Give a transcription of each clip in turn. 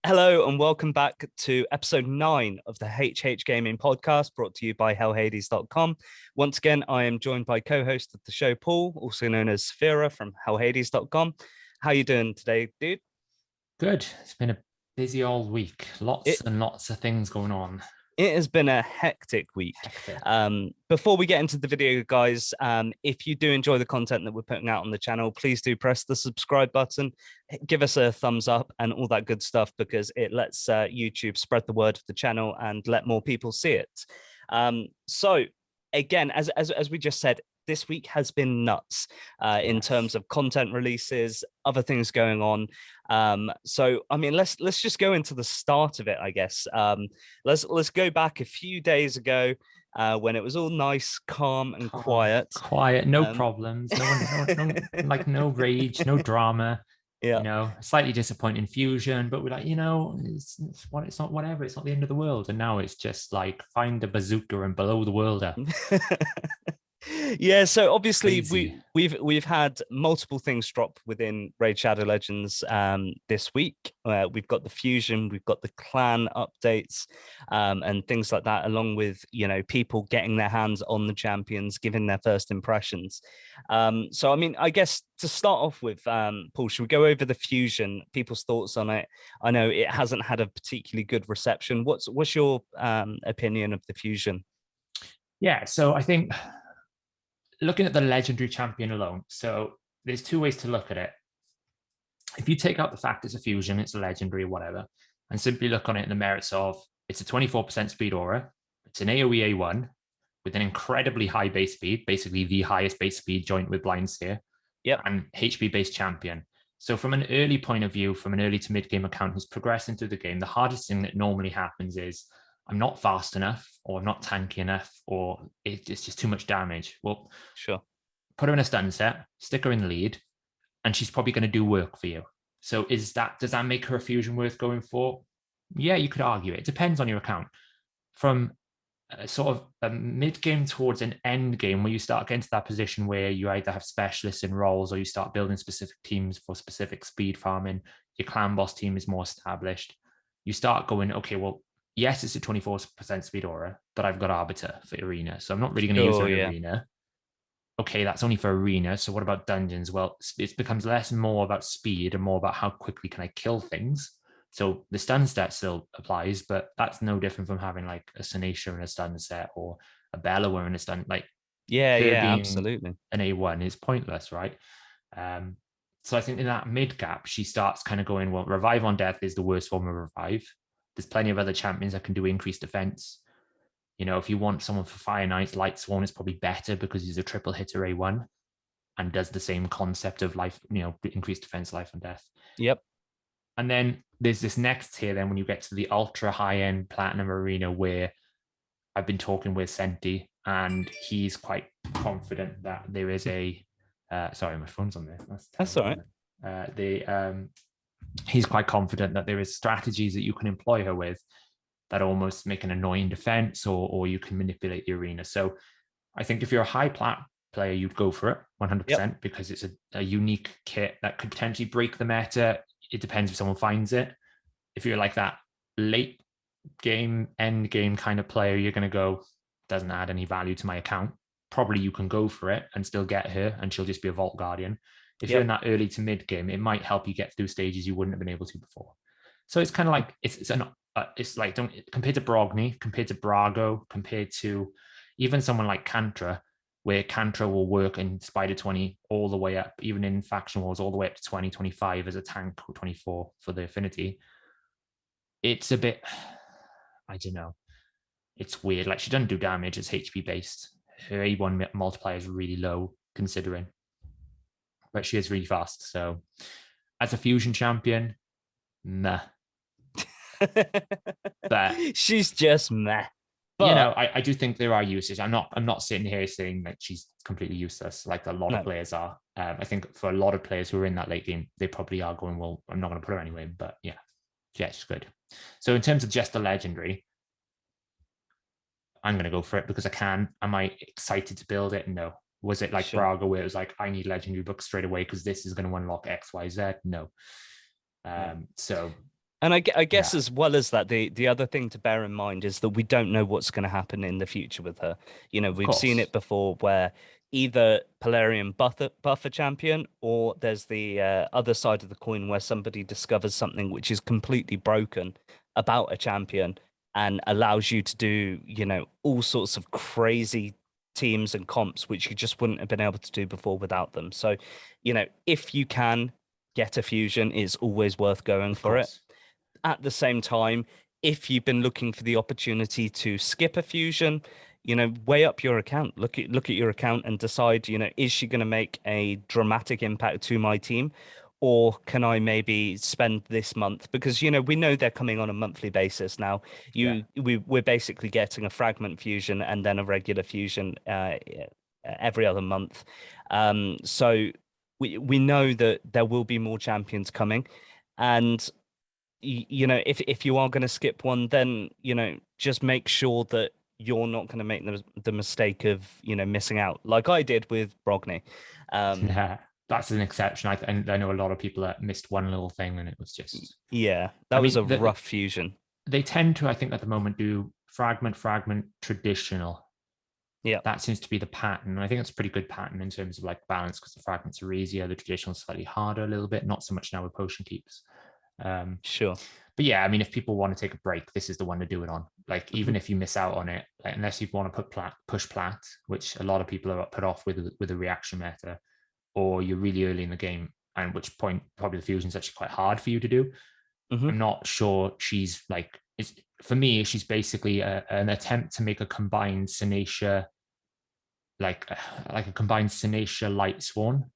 Hello and welcome back to episode 9 of the HH Gaming podcast brought to you by hellhades.com. Once again, I am joined by co-host of the show, Paul, also known as Sphera from hellhades.com. How you doing today, dude? Good. It's been a busy old week. Lots It and lots of things going on. It has been a hectic week. Hectic. Before we get into the video, guys, if you do enjoy the content that we're putting out on the channel, please do press the subscribe button, give us a thumbs up and all that good stuff, because it lets YouTube spread the word of the channel and let more people see it. So again, as we just said, this week has been nuts in terms of content releases, other things going on. So I mean, let's just go into the start of it, I guess. Let's go back a few days ago when it was all nice, calm, and quiet. Quiet, no problems, no rage, no drama. Yeah. Slightly disappointing fusion, but we're like, it's not whatever. It's not the end of the world. And now it's just like find a bazooka and blow the world up. Yeah, so obviously Crazy. we've had multiple things drop within Raid Shadow Legends this week. We've got the fusion, we've got the clan updates, and things like that, along with people getting their hands on the champions, giving their first impressions. So I mean, I guess to start off with, Paul, should we go over the fusion, people's thoughts on it? I know it hasn't had a particularly good reception. What's your opinion of the fusion? Yeah, so I think looking at the legendary champion alone, so there's two ways to look at it. If you take out the fact it's a fusion, it's a legendary, whatever, and simply look on it in the merits of it's a 24% speed aura, it's an AoE A1 with an incredibly high base speed, basically the highest base speed joint with Blind Seer, Yep. and HP based champion. So from an early point of view, from an early to mid game account who's progressing through the game, the hardest thing that normally happens is I'm not fast enough, or I'm not tanky enough, or it's just too much damage. Well, Sure. put her in a stun set, stick her in the lead, and she's probably going to do work for you. So does that make her a fusion worth going for? Yeah, you could argue it. It depends on your account. From sort of a mid game towards an end game, where you start getting to that position where you either have specialists in roles or you start building specific teams for specific speed farming, your clan boss team is more established. You start going, okay, well, yes, it's a 24% speed aura, but I've got Arbiter for Arena. So I'm not really going to use her in Arena. Okay, that's only for Arena. So what about dungeons? Well, it becomes less and more about speed and more about how quickly can I kill things. So the stun stat still applies, but that's no different from having like a Sinesha in a stun set or a Bellower in a stun. Like, Yeah, being absolutely. an A1 is pointless, right? So I think in that mid gap, she starts kind of going, well, Revive on Death is the worst form of Revive. There's plenty of other champions that can do increased defense. If you want someone for Fire Knights, Light Sworn is probably better because he's a triple hitter A1 and does the same concept of life, increased defense, life and death. Yep. And then there's this next tier then when you get to the ultra high end Platinum Arena, where I've been talking with Senti and he's quite confident that there is a sorry, my phone's on there. That's all right. He's quite confident that there is strategies that you can employ her with that almost make an annoying defense, or you can manipulate the arena. So I think if you're a high plat player, you'd go for it 100% because it's a unique kit that could potentially break the meta. It depends if someone finds it. If you're like that late game, end game kind of player, you're going to go, doesn't add any value to my account. Probably you can go for it and still get her, and she'll just be a Vault Guardian. If you're in that early to mid game, it might help you get through stages you wouldn't have been able to before. So it's kind of like it's like, don't compared to Brogni, compared to Brago, compared to even someone like Kantra, where Kantra will work in Spider 20 all the way up, even in Faction Wars, all the way up to 20, 25 as a tank, or 24 for the Affinity. It's a bit, I don't know. It's weird. Like, she doesn't do damage. It's HP based. Her A1 multiplier is really low considering, but she is really fast. So as a fusion champion, nah. But she's just meh. But I do think there are uses. I'm not sitting here saying that she's completely useless, like a lot of players are. I think for a lot of players who are in that late game, they probably are going, well, I'm not going to put her anyway. But yeah, she's good. So in terms of just the legendary, I'm going to go for it because I can. Am I excited to build it? No. Was it like Braga, where it was like, I need legendary books straight away because this is going to unlock X, Y, Z? No. So And I Yeah, guess as well as that, the other thing to bear in mind is that we don't know what's going to happen in the future with her. You know, of we've seen course. it before where either Palarian buffer champion, or there's the other side of the coin where somebody discovers something which is completely broken about a champion and allows you to do, you know, all sorts of crazy teams and comps which you just wouldn't have been able to do before without them. So, you know, if you can get a fusion, it's always worth going Of for it. course. At the same time, if you've been looking for the opportunity to skip a fusion, you know, weigh up your account. Look at your account and decide, you know, is she going to make a dramatic impact to my team? Or can I maybe spend this month? Because, you know, we know they're coming on a monthly basis now. Yeah. We're basically getting a fragment fusion and then a regular fusion every other month. So we know that there will be more champions coming. And you know, if you are going to skip one, then, you know, just make sure that you're not going to make the mistake of, you know, missing out like I did with Brogni. Um, Yeah, that's an exception. And I know a lot of people that missed one little thing and it was just, yeah, I that was mean, a rough fusion. they tend to, I think at the moment, do fragment, traditional. Yeah, That seems to be the pattern. And I think it's a pretty good pattern in terms of like balance because the fragments are easier, the traditional is slightly harder a little bit, not so much now with potion keeps. Um, sure. but yeah, I mean, if people want to take a break, this is the one to do it on. Like, Mhm. even if you miss out on it, like, unless you want to push plat, which a lot of people are put off with a reaction meta, or you're really early in the game, and which point probably the fusion is actually quite hard for you to do. Mhm. I'm not sure she's like. It's, for me, she's basically an attempt to make a combined Sinacia, like a combined Sinacia Light Sworn,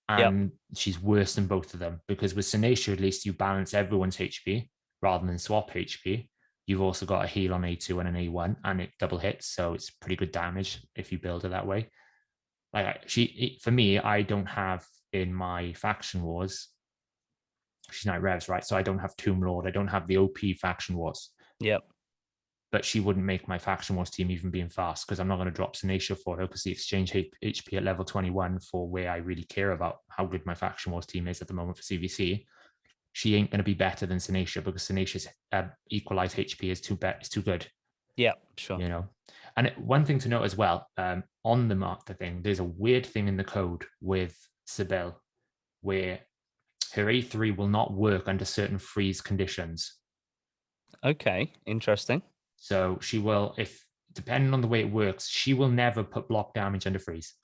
Yep. and she's worse than both of them because with Sinacia, at least you balance everyone's HP rather than swap HP. You've also got a heal on A2 and an A1, and it double hits, so it's pretty good damage if you build it that way. Like for me, I don't have in my faction wars. She's not revs, right? So I don't have Tomb Lord. I don't have the OP faction wars. Yep. But she wouldn't make my faction wars team even being fast because I'm not going to drop Sinacia for her because the exchange HP at level 21 for where I really care about how good my faction wars team is at the moment for CVC. She ain't going to be better than Sinacia because Sinacia's equalized HP is too good, Yep. Sure. you know. And one thing to note as well, on the Marta thing, there's a weird thing in the code with Sybil where her A3 will not work under certain freeze conditions. Okay. Interesting. So she will, if depending on the way it works, she will never put block damage under freeze.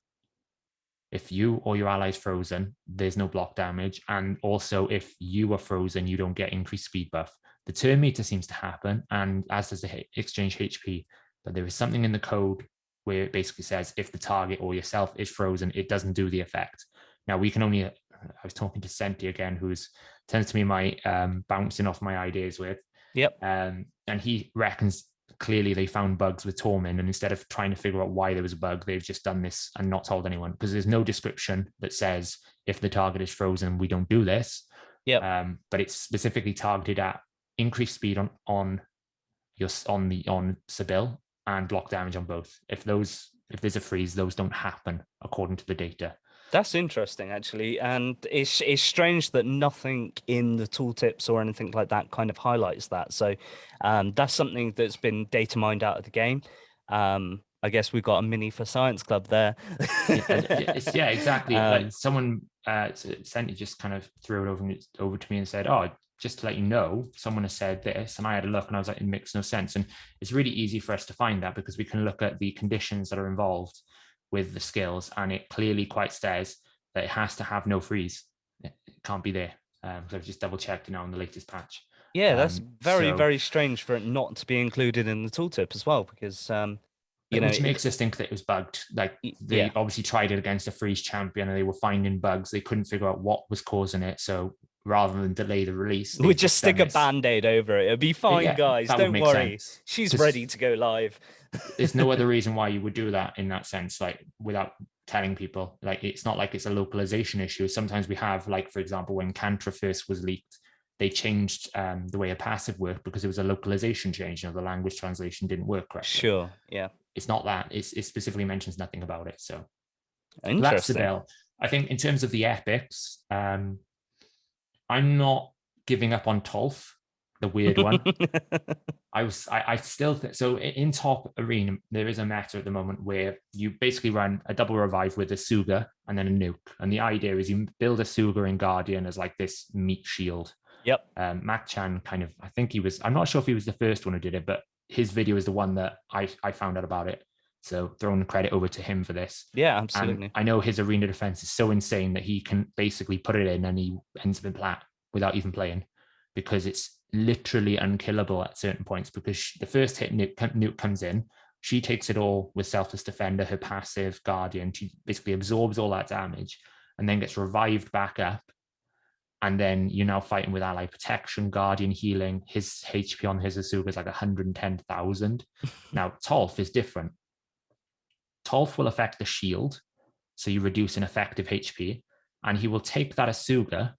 If you or your allies frozen, there's no block damage. And also, if you are frozen, you don't get increased speed buff. The turn meter seems to happen, and as does the exchange HP. But there is something in the code where it basically says if the target or yourself is frozen, it doesn't do the effect. Now we can only. I was talking to Senti again, who's tends to be my bouncing off my ideas with. Yep. And he reckons clearly they found bugs with Torment, and instead of trying to figure out why there was a bug, they've just done this and not told anyone because there's no description that says if the target is frozen, we don't do this. Yep. But it's specifically targeted at increased speed on Sybil and block damage on both. If there's a freeze, those don't happen according to the data. That's interesting, actually, and it's strange that nothing in the tooltips or anything like that kind of highlights that. So, that's something that's been data mined out of the game. I guess we've got a mini for Science Club there. Yeah, exactly. Like Um, someone sent it, just kind of threw it over to me and said, "Oh, just to let you know, someone has said this," and I had a look and I was like, "It makes no sense." And it's really easy for us to find that because we can look at the conditions that are involved with the skills, and it clearly quite says that it has to have no freeze. It can't be there. So I've just double checked it now on the latest patch. yeah, that's very, So very strange for it not to be included in the tooltip as well, because you know, which makes us think that it was bugged. Like yeah, they obviously tried it against a freeze champion and they were finding bugs. They couldn't figure out what was causing it. So rather than delay the release, we they've just just done stick a this. band-aid over it. It'll be fine, Yeah, guys. that would Don't make worry. sense She's because ready to go live. there's no other reason why you would do that in that sense, like without telling people. Like it's not like it's a localization issue. Sometimes we have, like for example, when Cantra first was leaked, they changed the way a passive worked because it was a localization change. You know, the language translation didn't work correctly. Sure, yeah. It's not that. It specifically mentions nothing about it. So that's the Interesting. bill. I think in terms of the epics, I'm not giving up on Tolf. the weird one. I still think so. In top arena, there is a meta at the moment where you basically run a double revive with a Suga and then a nuke. And the idea is you build a Suga in Guardian as like this meat shield. Yep. Mac Chan kind of, I think he was, I'm not sure if he was the first one who did it, but his video is the one that I found out about it. So throwing credit over to him for this. Yeah, absolutely. And I know his arena defense is so insane that he can basically put it in and he ends up in plat without even playing, because it's literally unkillable at certain points, because the first hit nuke comes in, she takes it all with Selfless Defender, her passive Guardian. She basically absorbs all that damage and then gets revived back up. And then you're now fighting with ally protection, Guardian healing. His HP on his Asuga is like 110,000. Now, Tolf is different. Tolf will affect the shield, so you reduce an effective HP, and he will take that Asuga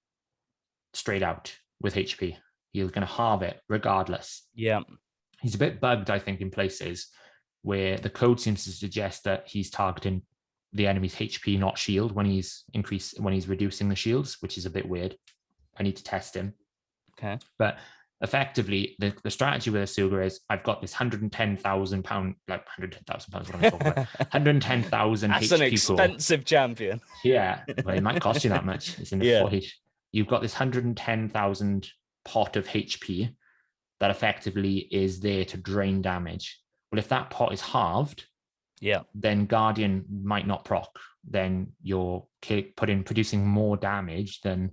straight out with HP. He's going to halve it regardless. Yeah. He's a bit bugged, I think, in places where the code seems to suggest that he's targeting the enemy's HP, not shield, when he's reducing the shields, which is a bit weird. I need to test him. Okay. But effectively, the strategy with Asuga is I've got this £110,000, like £110,000, what am I talking about? 110,000 That's HP an expensive pool. Champion. Yeah, well, it might cost you that much. It's in the Yeah. footage. You've got this 110,000 pot of HP that effectively is there to drain damage. Well, if that pot is halved, yeah, then Guardian might not proc. Then you're producing more damage than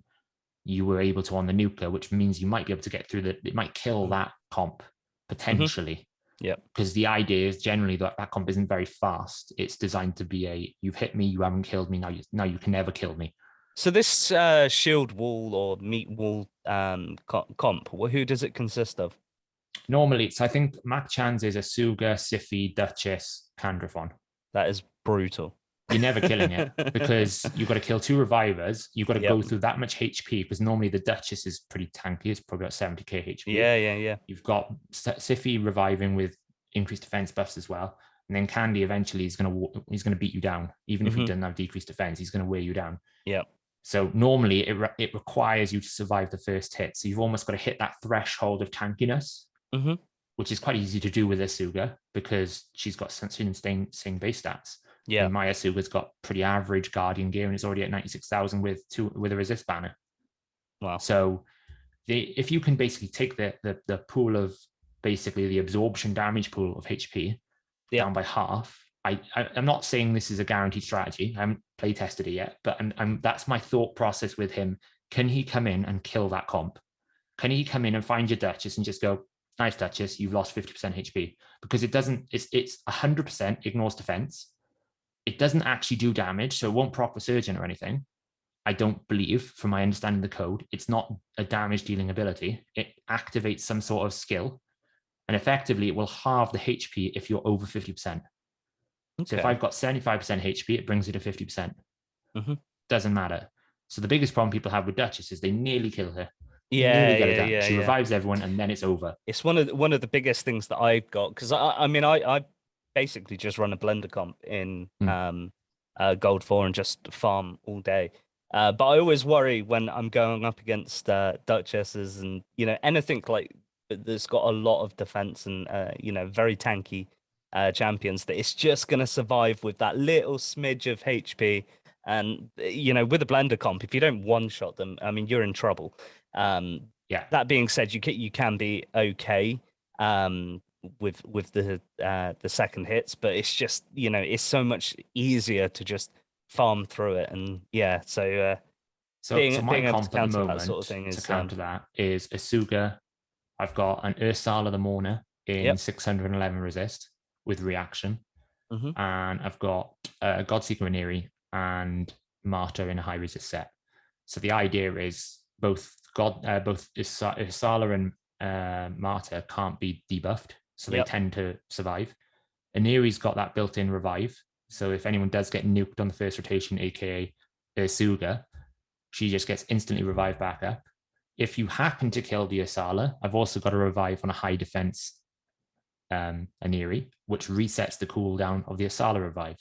you were able to on the nuker, which means you might be able to get through it might kill that comp potentially. Yeah. Because the idea is generally that comp isn't very fast. It's designed to be you've hit me, you haven't killed me, now you can never kill me. So this shield wall or meat wall comp, who does it consist of? Normally, it's, I think Mac Chan's is Asuga, Sify, Duchess, Candrathon. That is brutal. You're never killing it because you've got to kill 2 revivers. You've got to go through that much HP, because normally the Duchess is pretty tanky. It's probably about 70k HP. Yeah. You've got Sify reviving with increased defense buffs as well. And then Candy eventually is going to beat you down. Even if he doesn't have decreased defense, he's going to wear you down. Yeah. So normally it requires you to survive the first hit. So you've almost got to hit that threshold of tankiness, which is quite easy to do with Asuga because she's got some insane base stats. Yeah. And my Asuga's got pretty average Guardian gear and it's already at 96,000 with a resist banner. Wow. So if you can basically take the pool of basically the absorption damage pool of HP down by half, I'm not saying this is a guaranteed strategy. I haven't play tested it yet, but that's my thought process with him. Can he come in and kill that comp? Can he come in and find your Duchess and just go, nice Duchess, you've lost 50% HP? Because it's 100% ignores defense. It doesn't actually do damage, so it won't proc Resurgent or anything. I don't believe, from my understanding of the code, it's not a damage dealing ability. It activates some sort of skill, and effectively it will halve the HP if you're over 50%. So if I've got 75% HP, it brings it to 50%. Doesn't matter. So the biggest problem people have with Duchess is they nearly kill her. Yeah. She revives everyone, and then it's over. It's one of the biggest things that I've got, because I basically just run a blender comp in Gold 4 and just farm all day. But I always worry when I'm going up against Duchesses and anything like that's got a lot of defense and very tanky champions, that it's just going to survive with that little smidge of HP. And with a blender comp, if you don't one shot them, I mean, you're in trouble. That being said, you can be okay with the second hits, but it's just it's so much easier to just farm through it. And so being my able comp to counter at the moment that sort of thing is to counter that is Asuga. I've got an Ursala the Mourner in 611 resist with reaction, and I've got Godseeker Aniri and Martyr in a high resist set. So the idea is both Ursala and Martyr can't be debuffed, so they tend to survive. Aniri's got that built-in revive, so if anyone does get nuked on the first rotation, aka Asuga, she just gets instantly revived back up. If you happen to kill the Ursala, I've also got a revive on a high defense Aniri, which resets the cooldown of the Ursala revive.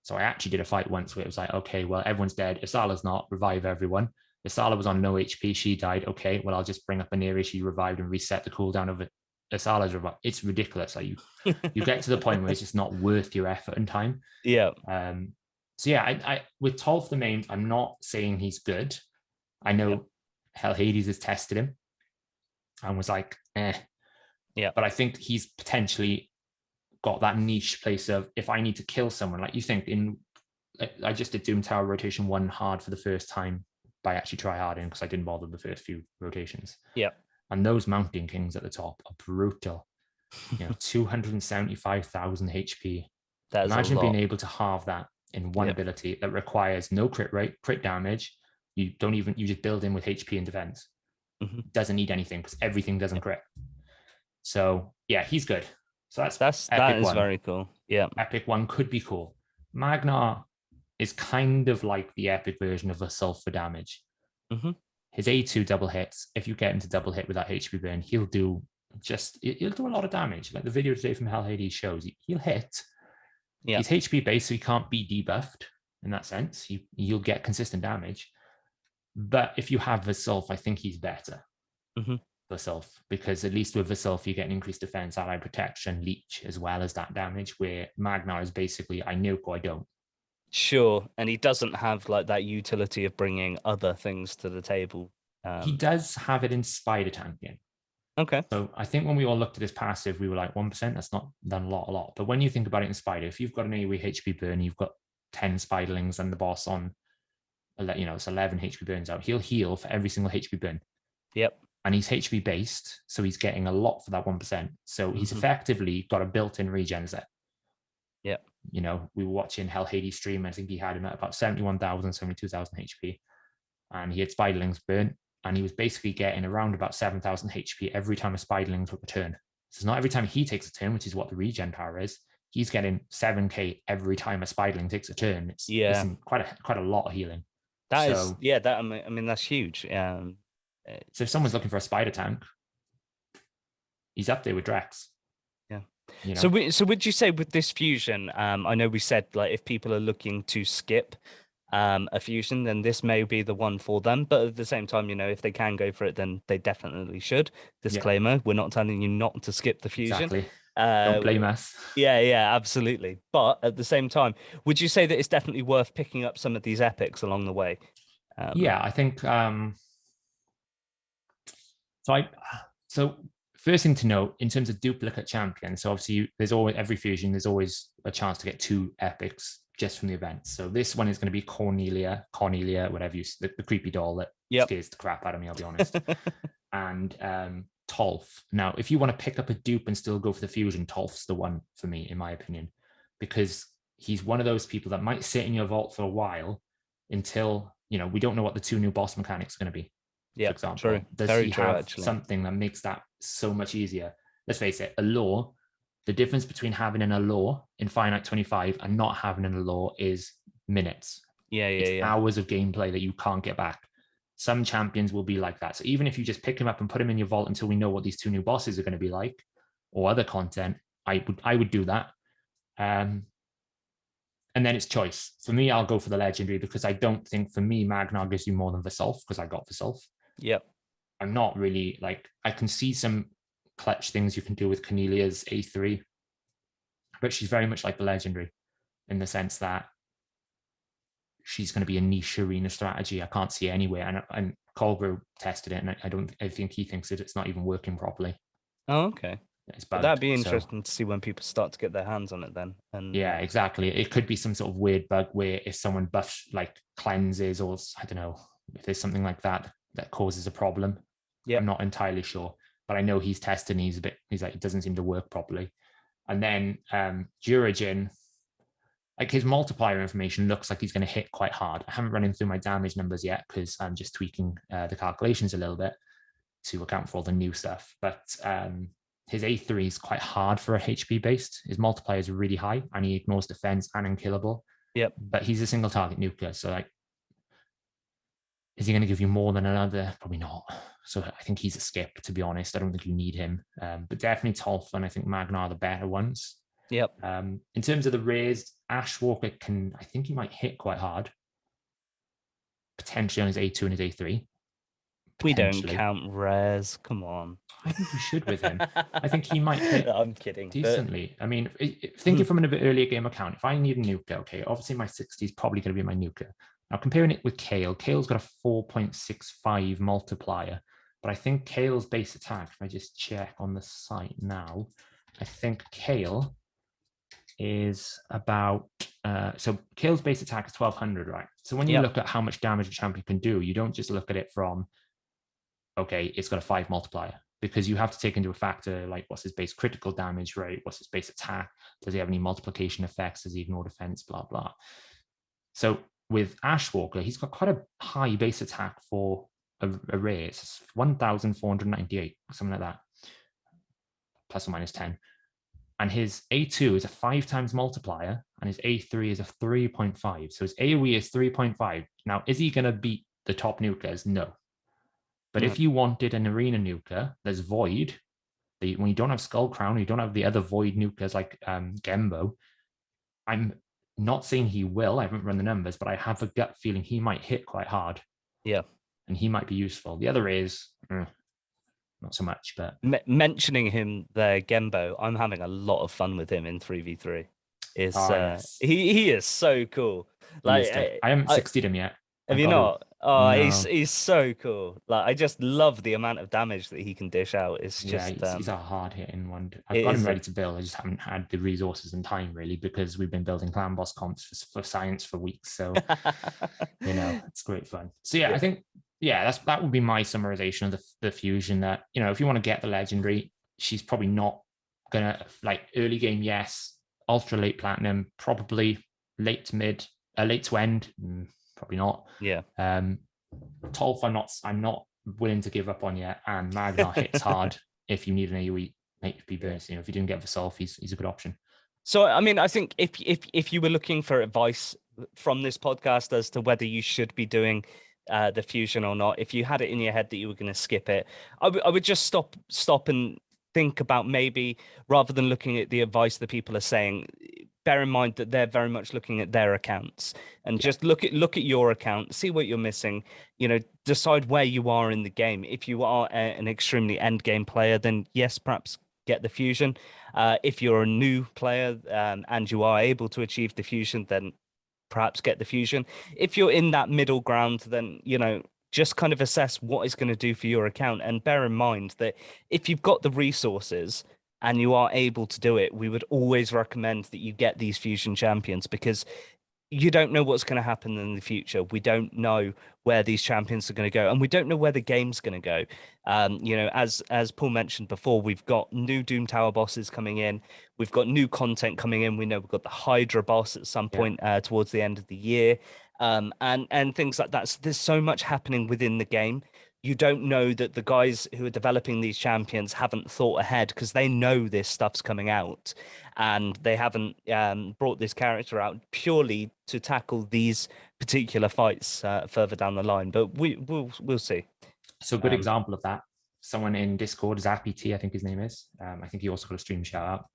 So I actually did a fight once where it was like, okay, well, everyone's dead, Ursala's not, revive everyone. Asala was on no HP, she died. Okay, well, I'll just bring up Aniri, she revived and reset the cooldown of it. Asala's revive. It's ridiculous. Like you get to the point where it's just not worth your effort and time. Yeah. So yeah, I with Tolf the main, I'm not saying he's good. I know Hell Hades has tested him and was like, eh. Yeah. But I think he's potentially got that niche place of, if I need to kill someone, like you think I just did Doom Tower rotation 1 hard for the first time by actually try harding because I didn't bother the first few rotations. Yeah. And those Mountain Kings at the top are brutal. 275,000 HP. Imagine being able to halve that in one ability that requires no crit rate, crit damage. You just build in with HP and defense. Doesn't need anything because everything doesn't crit. So yeah, he's good. So that is very cool. Yeah. Epic 1 could be cool. Magnar is kind of like the epic version of Assault for damage. His A2 double hits, if you get him to double hit without HP burn, he'll do a lot of damage. Like the video today from Hell Hades shows, he'll hit. Yeah. He's HP based, so he can't be debuffed in that sense. You'll get consistent damage. But if you have Vasulf, I think he's better. Vasulf, because at least with Vasulf, you get an increased defense, allied protection, leech, as well as that damage, where Magnar is basically, I nuke or I don't. Sure, and he doesn't have like that utility of bringing other things to the table. He does have it in Spider Tanking. Okay. So I think when we all looked at his passive, we were like 1%. That's not done a lot. But when you think about it in Spider, if you've got an AoE HP burn, you've got 10 Spiderlings and the boss on, it's 11 HP burns out. He'll heal for every single HP burn. Yep. And he's HP based, so he's getting a lot for that 1%. So he's effectively got a built-in regen set. Yep. We were watching Hell Hades stream. I think he had him at about 71,000, 72,000 HP. And he had Spiderlings burn. And he was basically getting around about 7,000 HP every time a Spiderling took a turn. So it's not every time he takes a turn, which is what the regen power is. He's getting 7k every time a Spiderling takes a turn. It's quite a lot of healing. That's huge. So if someone's looking for a spider tank, he's up there with Drex. Yeah. So would you say with this fusion, I know we said like if people are looking to skip a fusion, then this may be the one for them. But at the same time, if they can go for it, then they definitely should. Disclaimer: we're not telling you not to skip the fusion. Exactly. Don't blame us. Yeah, absolutely. But at the same time, would you say that it's definitely worth picking up some of these epics along the way? I think. So first thing to note in terms of duplicate champions. So obviously, there's always every fusion. There's always a chance to get 2 epics just from the event. So this one is going to be Cornelia, whatever the creepy doll that scares the crap out of me, I'll be honest. And Tolf. Now, if you want to pick up a dupe and still go for the fusion, Tolf's the one for me, in my opinion, because he's one of those people that might sit in your vault for a while until, we don't know what the 2 new boss mechanics are going to be. Yeah, for example. True. Does Very he true, have actually. something that makes that so much easier? Let's face it, Allure, the difference between having an Allure in Finite 25 and not having an Allure is minutes. It's hours of gameplay that you can't get back. Some champions will be like that. So even if you just pick him up and put him in your vault until we know what these 2 new bosses are going to be like, or other content, I would do that. And then it's choice. For me, I'll go for the legendary because I don't think, for me, Magnar gives you more than Vasulf because I got Vasulf. Yep. I'm not really I can see some clutch things you can do with Cornelia's A3, but she's very much like the legendary in the sense that she's going to be a niche arena strategy. I can't see anywhere. And Colbro tested it, and I think he thinks that it's not even working properly. Oh, okay. It's bugged, that'd be interesting to see when people start to get their hands on it then. And yeah, exactly. It could be some sort of weird bug where if someone buffs like cleanses, or I don't know, if there's something like that causes a problem. I'm not entirely sure, but I know he's tested and he's like, it doesn't seem to work properly. And then Duragin, like his multiplier information looks like he's going to hit quite hard. I haven't run him through my damage numbers yet because I'm just tweaking the calculations a little bit to account for all the new stuff. But his A3 is quite hard for a HP based. His multiplier is really high and he ignores defense and unkillable. Yep. But he's a single target nuclear. So like, is he going to give you more than another? Probably not. So I think he's a skip, to be honest. I don't think you need him. But definitely Tolf and I think Magnar are the better ones. Yep. In terms of the raised, Ashwalker I think he might hit quite hard. Potentially on his A2 and his A3. We don't potentially. count rares. Come on. I think you should with him. I think he might hit I'm kidding. decently. I mean, thinking from an earlier game account, if I need a nuker, okay, obviously my 60 is probably going to be my nuker. Now, comparing it with Kayle, Kayle's got a 4.65 multiplier, but I think Kayle's base attack, if I just check on the site now, I think Kayle is about, so Kayle's base attack is 1200, right? So when you look at how much damage a champion can do, you don't just look at it from, okay, it's got a 5 multiplier, because you have to take into a factor like what's his base critical damage rate, what's his base attack, does he have any multiplication effects, does he ignore defense, blah blah. So with Ashwalker, he's got quite a high base attack for a rare. It's 1498, something like that, plus or minus 10. And his A2 is a 5 times multiplier, and his A3 is a 3.5. So his AoE is 3.5. Now, is he going to beat the top nukers? No. But if you wanted an arena nuker, there's Void. When you don't have Skull Crown, you don't have the other Void nukers like Gembo. I'm not saying he will. I haven't run the numbers, but I have a gut feeling he might hit quite hard. Yeah. And he might be useful. The other is not so much, but mentioning him there, Gembo, I'm having a lot of fun with him in 3v3. Yes. He is so cool. Like I haven't 60'd him yet. Have you not? Oh, no. He's so cool. Like, I just love the amount of damage that he can dish out. It's just he's a hard hitting one. I've got him ready to build. I just haven't had the resources and time really, because we've been building clan boss comps for science for weeks. So it's great fun. So I think that would be my summarization of the fusion. That if you want to get the legendary, she's probably not gonna like early game. Yes, ultra late platinum, probably late to mid, late to end. Probably not. Yeah. Tolf, I'm not willing to give up on yet. And Magnar hits hard if you need an AoE HP burst. If you didn't get Vasolf, he's a good option. So I mean, I think if you were looking for advice from this podcast as to whether you should be doing the fusion or not, if you had it in your head that you were going to skip it, I would just stop and think about, maybe rather than looking at the advice that people are saying, bear in mind that they're very much looking at their accounts, and just look at your account, see what you're missing, decide where you are in the game. If you are an extremely end game player, then yes, perhaps get the fusion. If you're a new player and you are able to achieve the fusion, then perhaps get the fusion. If you're in that middle ground, then just kind of assess what it's going to do for your account, and bear in mind that if you've got the resources and you are able to do it, we would always recommend that you get these fusion champions, because you don't know what's going to happen in the future. We don't know where these champions are going to go, and we don't know where the game's going to go. As Paul mentioned before, we've got new Doom Tower bosses coming in. We've got new content coming in. We know we've got the Hydra boss at some point towards the end of the year, and things like that. So there's so much happening within the game. You don't know that the guys who are developing these champions haven't thought ahead, because they know this stuff's coming out, and they haven't brought this character out purely to tackle these particular fights further down the line. But we'll see. So a good example of that, someone in Discord, Zappy T, I think his name is. I think he also got a stream shout out.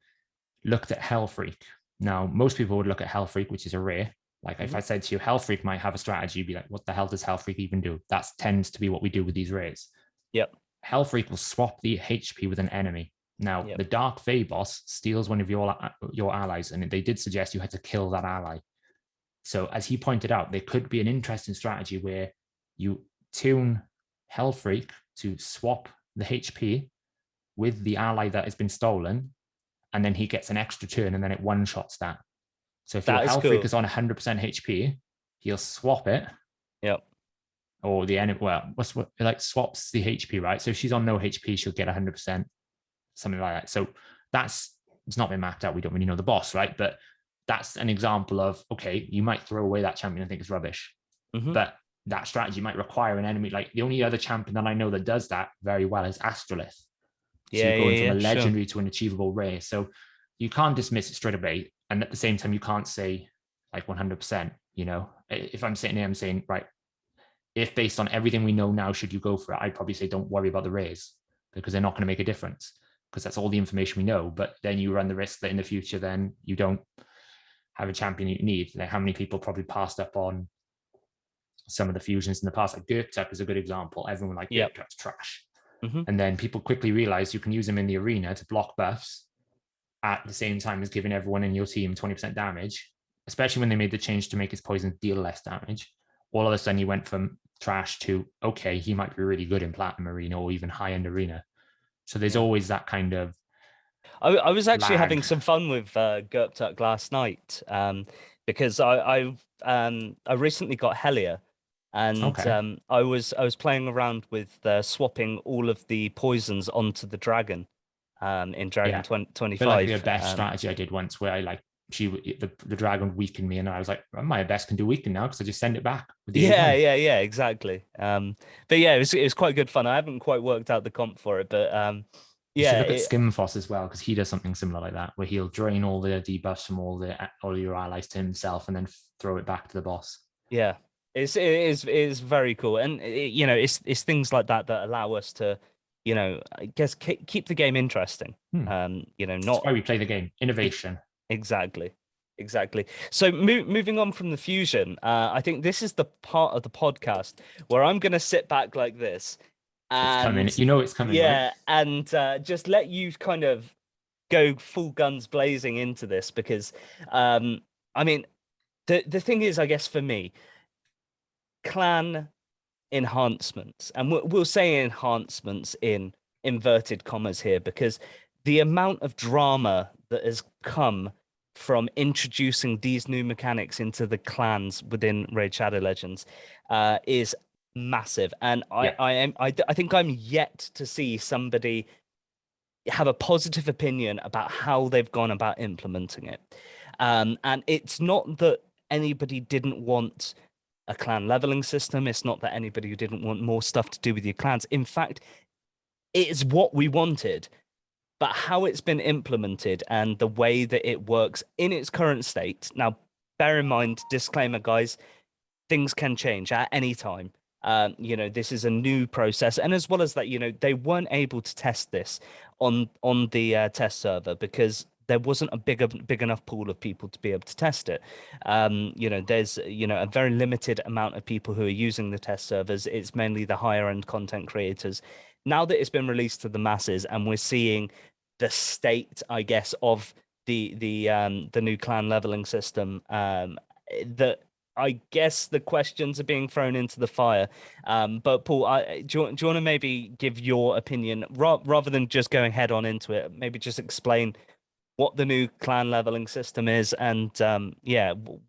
Looked at Hellfreak. Now, most people would look at Hellfreak, which is a rare. Like if I said to you, Hellfreak might have a strategy, you'd be like, what the hell does Hellfreak even do? That tends to be what we do with these rares. Yep. Hellfreak will swap the HP with an enemy. Now, the Dark Fae boss steals one of your allies, and they did suggest you had to kill that ally. So as he pointed out, there could be an interesting strategy where you tune Hellfreak to swap the HP with the ally that has been stolen, and then he gets an extra turn, and then it one-shots that. So if your Hellfreak is on 100% HP, he'll swap it. Yep. Or the enemy, swaps the HP, right? So if she's on no HP, she'll get 100%, something like that. So it's not been mapped out. We don't really know the boss, right? But that's an example of, okay, you might throw away that champion and think it's rubbish. Mm-hmm. But that strategy might require an enemy. Like the only other champion that I know that does that very well is Astrolith. So you're going from a legendary to an achievable rare. So you can't dismiss it straight away. And at the same time, you can't say like 100%, if I'm sitting here, I'm saying, right, if based on everything we know now, should you go for it? I'd probably say, don't worry about the rares, because they're not going to make a difference, because that's all the information we know. But then you run the risk that in the future, then you don't have a champion you need. Like how many people probably passed up on some of the fusions in the past. Like Gurtuk is a good example. Everyone like Gurtuk's trash. And then people quickly realize you can use them in the arena to block buffs at the same time as giving everyone in your team 20% damage, especially when they made the change to make his poison deal less damage. All of a sudden, he went from trash to, okay, he might be really good in Platinum Arena or even high-end arena. So there's always that kind of I was actually lag. having some fun with Gurptuk last night because I recently got Helia, and I was playing around with swapping all of the poisons onto the dragon in Dragon 2025. But like the best strategy I did once where I like the dragon weakened me, and I was like, my best can do weaken now because I just send it back with the yeah, exactly. But yeah, it was quite good fun. I haven't quite worked out the comp for it, but you should look at Skimfoss as well, because he does something similar like that, where he'll drain all the debuffs from all your allies to himself and then throw it back to the boss. Yeah, it is very cool, and it's things like that that allow us to, I guess keep the game interesting. Not that's why we play the game. Innovation. Exactly. So moving on from the fusion, I think this is the part of the podcast where I'm going to sit back like this. And, it's coming. It's coming. Yeah, right? and just let you kind of go full guns blazing into this because, I mean, the thing is, I guess for me, clan enhancements, and we'll say enhancements in inverted commas here, because the amount of drama that has come from introducing these new mechanics into the clans within Raid Shadow Legends is massive, and I think I'm yet to see somebody have a positive opinion about how they've gone about implementing it. And it's not that anybody didn't want a clan leveling system. It's not that anybody didn't want more stuff to do with your clans. In fact, it is what we wanted. But how it's been implemented and the way that it works in its current state. Now, bear in mind, disclaimer, guys, things can change at any time. This is a new process. And as well as that, they weren't able to test this on the test server because there wasn't a big enough pool of people to be able to test it. There's, a very limited amount of people who are using the test servers. It's mainly the higher end content creators. Now that it's been released to the masses and we're seeing the state, I guess, of the new clan leveling system, that I guess the questions are being thrown into the fire. But Paul, do you want to maybe give your opinion rather than just going head on into it? Maybe just explain what the new clan leveling system is and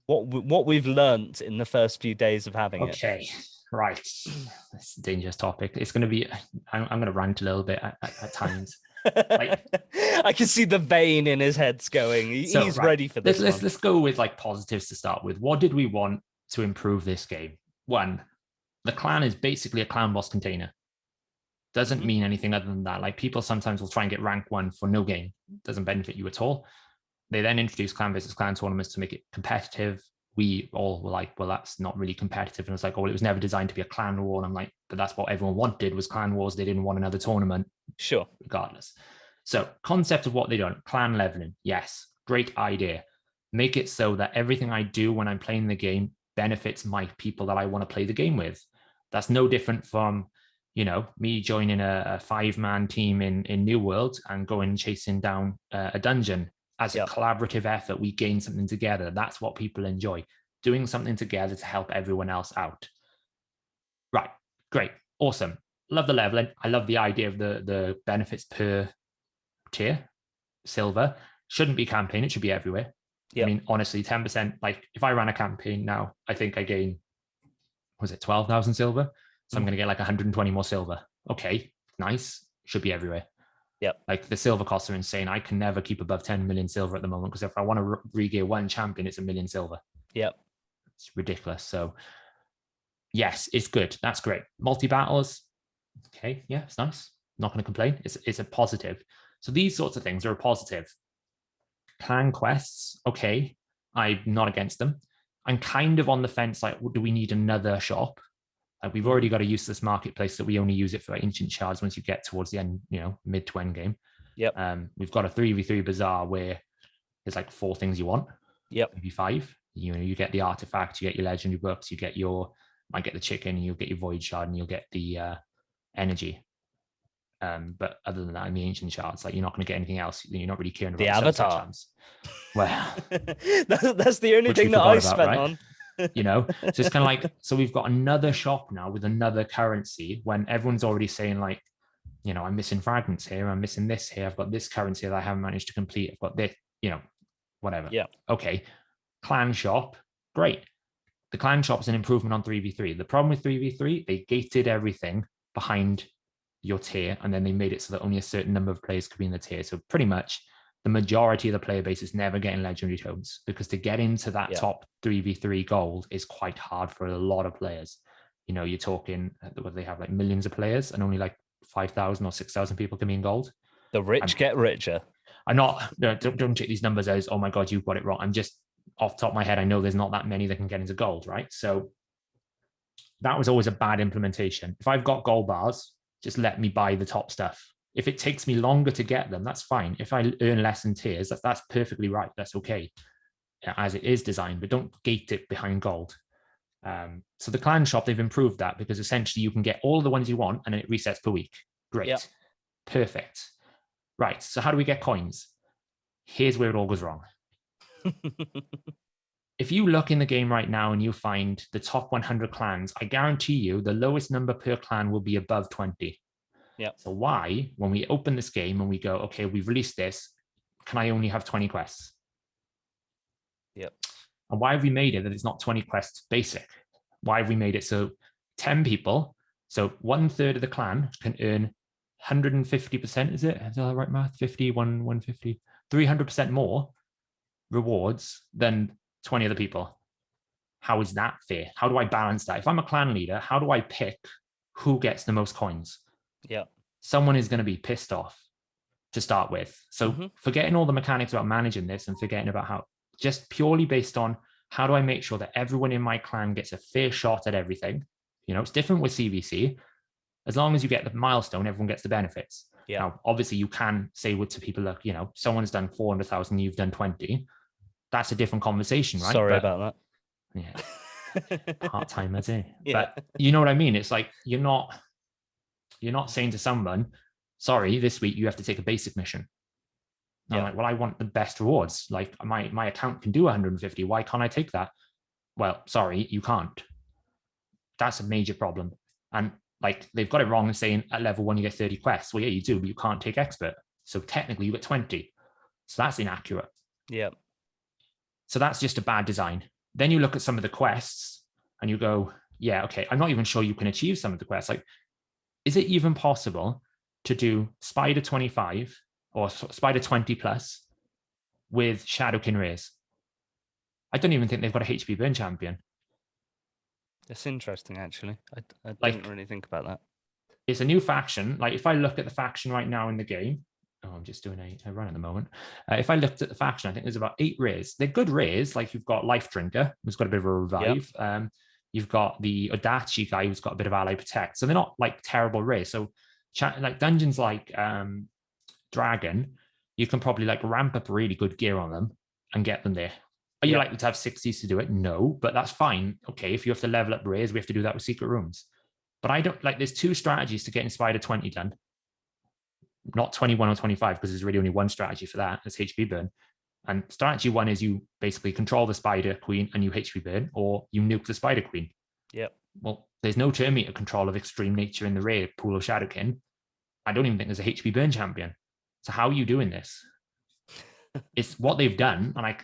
what we've learned in the first few days of having it. Okay. Right, it's a dangerous topic. It's going to be. I'm going to rant a little bit at times. I can see the vein in his head's going. He's ready for this. Let's go with like positives to start with. What did we want to improve this game? One, the clan is basically a clan boss container. Doesn't mean anything other than that. Like people sometimes will try and get rank 1 for no game. Doesn't benefit you at all. They then introduce clan versus clan tournaments to make it competitive. We all were like, well, that's not really competitive. And it's like, oh, well, it was never designed to be a clan war. And I'm like, but that's what everyone wanted was clan wars. They didn't want another tournament. Sure. Regardless. So concept of what they done, clan leveling. Yes. Great idea. Make it so that everything I do when I'm playing the game benefits my people that I want to play the game with. That's no different from, me joining a 5-man team in New World and going chasing down a dungeon. As a collaborative effort, we gain something together. That's what people enjoy. Doing something together to help everyone else out. Right. Great. Awesome. Love the leveling. I love the idea of the benefits per tier. Silver. Shouldn't be campaign. It should be everywhere. Yep. I mean, honestly, 10%. Like if I ran a campaign now, I think I gain, 12,000 silver? So I'm going to get like 120 more silver. Okay. Nice. Should be everywhere. Yep. Like the silver costs are insane. I can never keep above 10 million silver at the moment because if I want to regear one champion, it's 1 million silver. Yep. It's ridiculous. So yes, it's good. That's great. Multi-battles. Okay. Yeah, it's nice. Not going to complain. It's a positive. So these sorts of things are a positive. Clan quests. Okay. I'm not against them. I'm kind of on the fence. Like, do we need another shop? We've already got a useless marketplace that we only use it for ancient shards once you get towards the end, mid to end game. Yep. We've got a 3v3 bazaar where there's like 4 things you want. Yep. Maybe 5. You get the artifact, you get your legendary books, you get your Might get the chicken, and you'll get your void shard, and you'll get the energy. But other than that, in the ancient shards, like, you're not going to get anything else. You're not really caring about The the sunset avatar. charms. Well, that's the only which we thing that forgot I about, spent right? on. You know, so it's kind of like, so we've got another shop now with another currency when everyone's already saying, like, you know, I'm missing fragments here, I'm missing this here, I've got this currency that I haven't managed to complete, I've got this, you know, whatever. Yeah. Okay. Clan shop, great. The clan shop is an improvement on 3v3. The problem with 3v3, they gated everything behind your tier, and then they made it so that only a certain number of players could be in the tier. So pretty much the majority of the player base is never getting legendary tomes, because to get into that top 3v3 gold is quite hard for a lot of players. You know, you're talking, what, they have like millions of players, and only like 5,000 or 6,000 people can be in gold. The rich get richer. I'm not, don't take these numbers as, oh my God, you've got it wrong. I'm just, off the top of my head, I know there's not that many that can get into gold, right? So that was always a bad implementation. If I've got gold bars, just let me buy the top stuff. If it takes me longer to get them, that's fine. If I earn less in tiers, that's perfectly right. That's okay, as it is designed, but don't gate it behind gold. So the clan shop, they've improved that, because essentially you can get all the ones you want and it resets per week. Great. Yep. Perfect. Right. So how do we get coins? Here's where it all goes wrong. If you look in the game right now and you find the top 100 clans, I guarantee you the lowest number per clan will be above 20. Yeah. So why, when we open this game and we go, okay, we've released this, can I only have 20 quests? Yep. And why have we made it that it's not 20 quests basic? Why have we made it so 10 people, so 1/3 of the clan can earn 150%, is it? Is that the right math? 50, 150, 300% more rewards than 20 other people. How is that fair? How do I balance that? If I'm a clan leader, how do I pick who gets the most coins? Yeah. Someone is going to be pissed off to start with. So forgetting all the mechanics about managing this and forgetting about how, just purely based on how do I make sure that everyone in my clan gets a fair shot at everything? You know, it's different with CVC. As long as you get the milestone, everyone gets the benefits. Yeah. Now, obviously, you can say to people, look, you know, someone's done 400,000, you've done 20. That's a different conversation, right? Sorry about that. Yeah. Part-timers, eh? Yeah. But you know what I mean? It's like, you're not saying to someone, sorry, this week you have to take a basic mission. Yeah. I'm like, well, I want the best rewards. Like my account can do 150. Why can't I take that? Well, sorry, you can't. That's a major problem. And like, they've got it wrong in saying at level 1 you get 30 quests. Well, yeah, you do, but you can't take expert. So technically you get 20. So that's inaccurate. Yeah. So that's just a bad design. Then you look at some of the quests and you go, yeah, okay, I'm not even sure you can achieve some of the quests. Like, is it even possible to do Spider 25 or Spider 20 plus with Shadowkin Rays? I don't even think they've got a HP burn champion. That's interesting, actually. I didn't really think about that. It's a new faction. Like, if I look at the faction right now in the game, I'm just doing a run at the moment. If I looked at the faction, I think there's about 8 rays. They're good rays. Like, you've got Life Drinker, who's got a bit of a revive. Yep. You've got the Odachi guy, who's got a bit of ally protect. So they're not like terrible rays. So like dungeons like Dragon, you can probably like ramp up really good gear on them and get them there. Are you likely to have 60s to do it? No, but that's fine. Okay, if you have to level up rays, we have to do that with secret rooms. But I don't like, there's 2 strategies to getting Spider 20 done. Not 21 or 25, because there's really only one strategy for that. It's HP burn. And strategy 1 is you basically control the Spider Queen and you HP burn, or you nuke the Spider Queen. Yep. Well, there's no turn meter control of extreme nature in the Ray pool of Shadowkin. I don't even think there's a HP burn champion. So how are you doing this? It's what they've done. And I,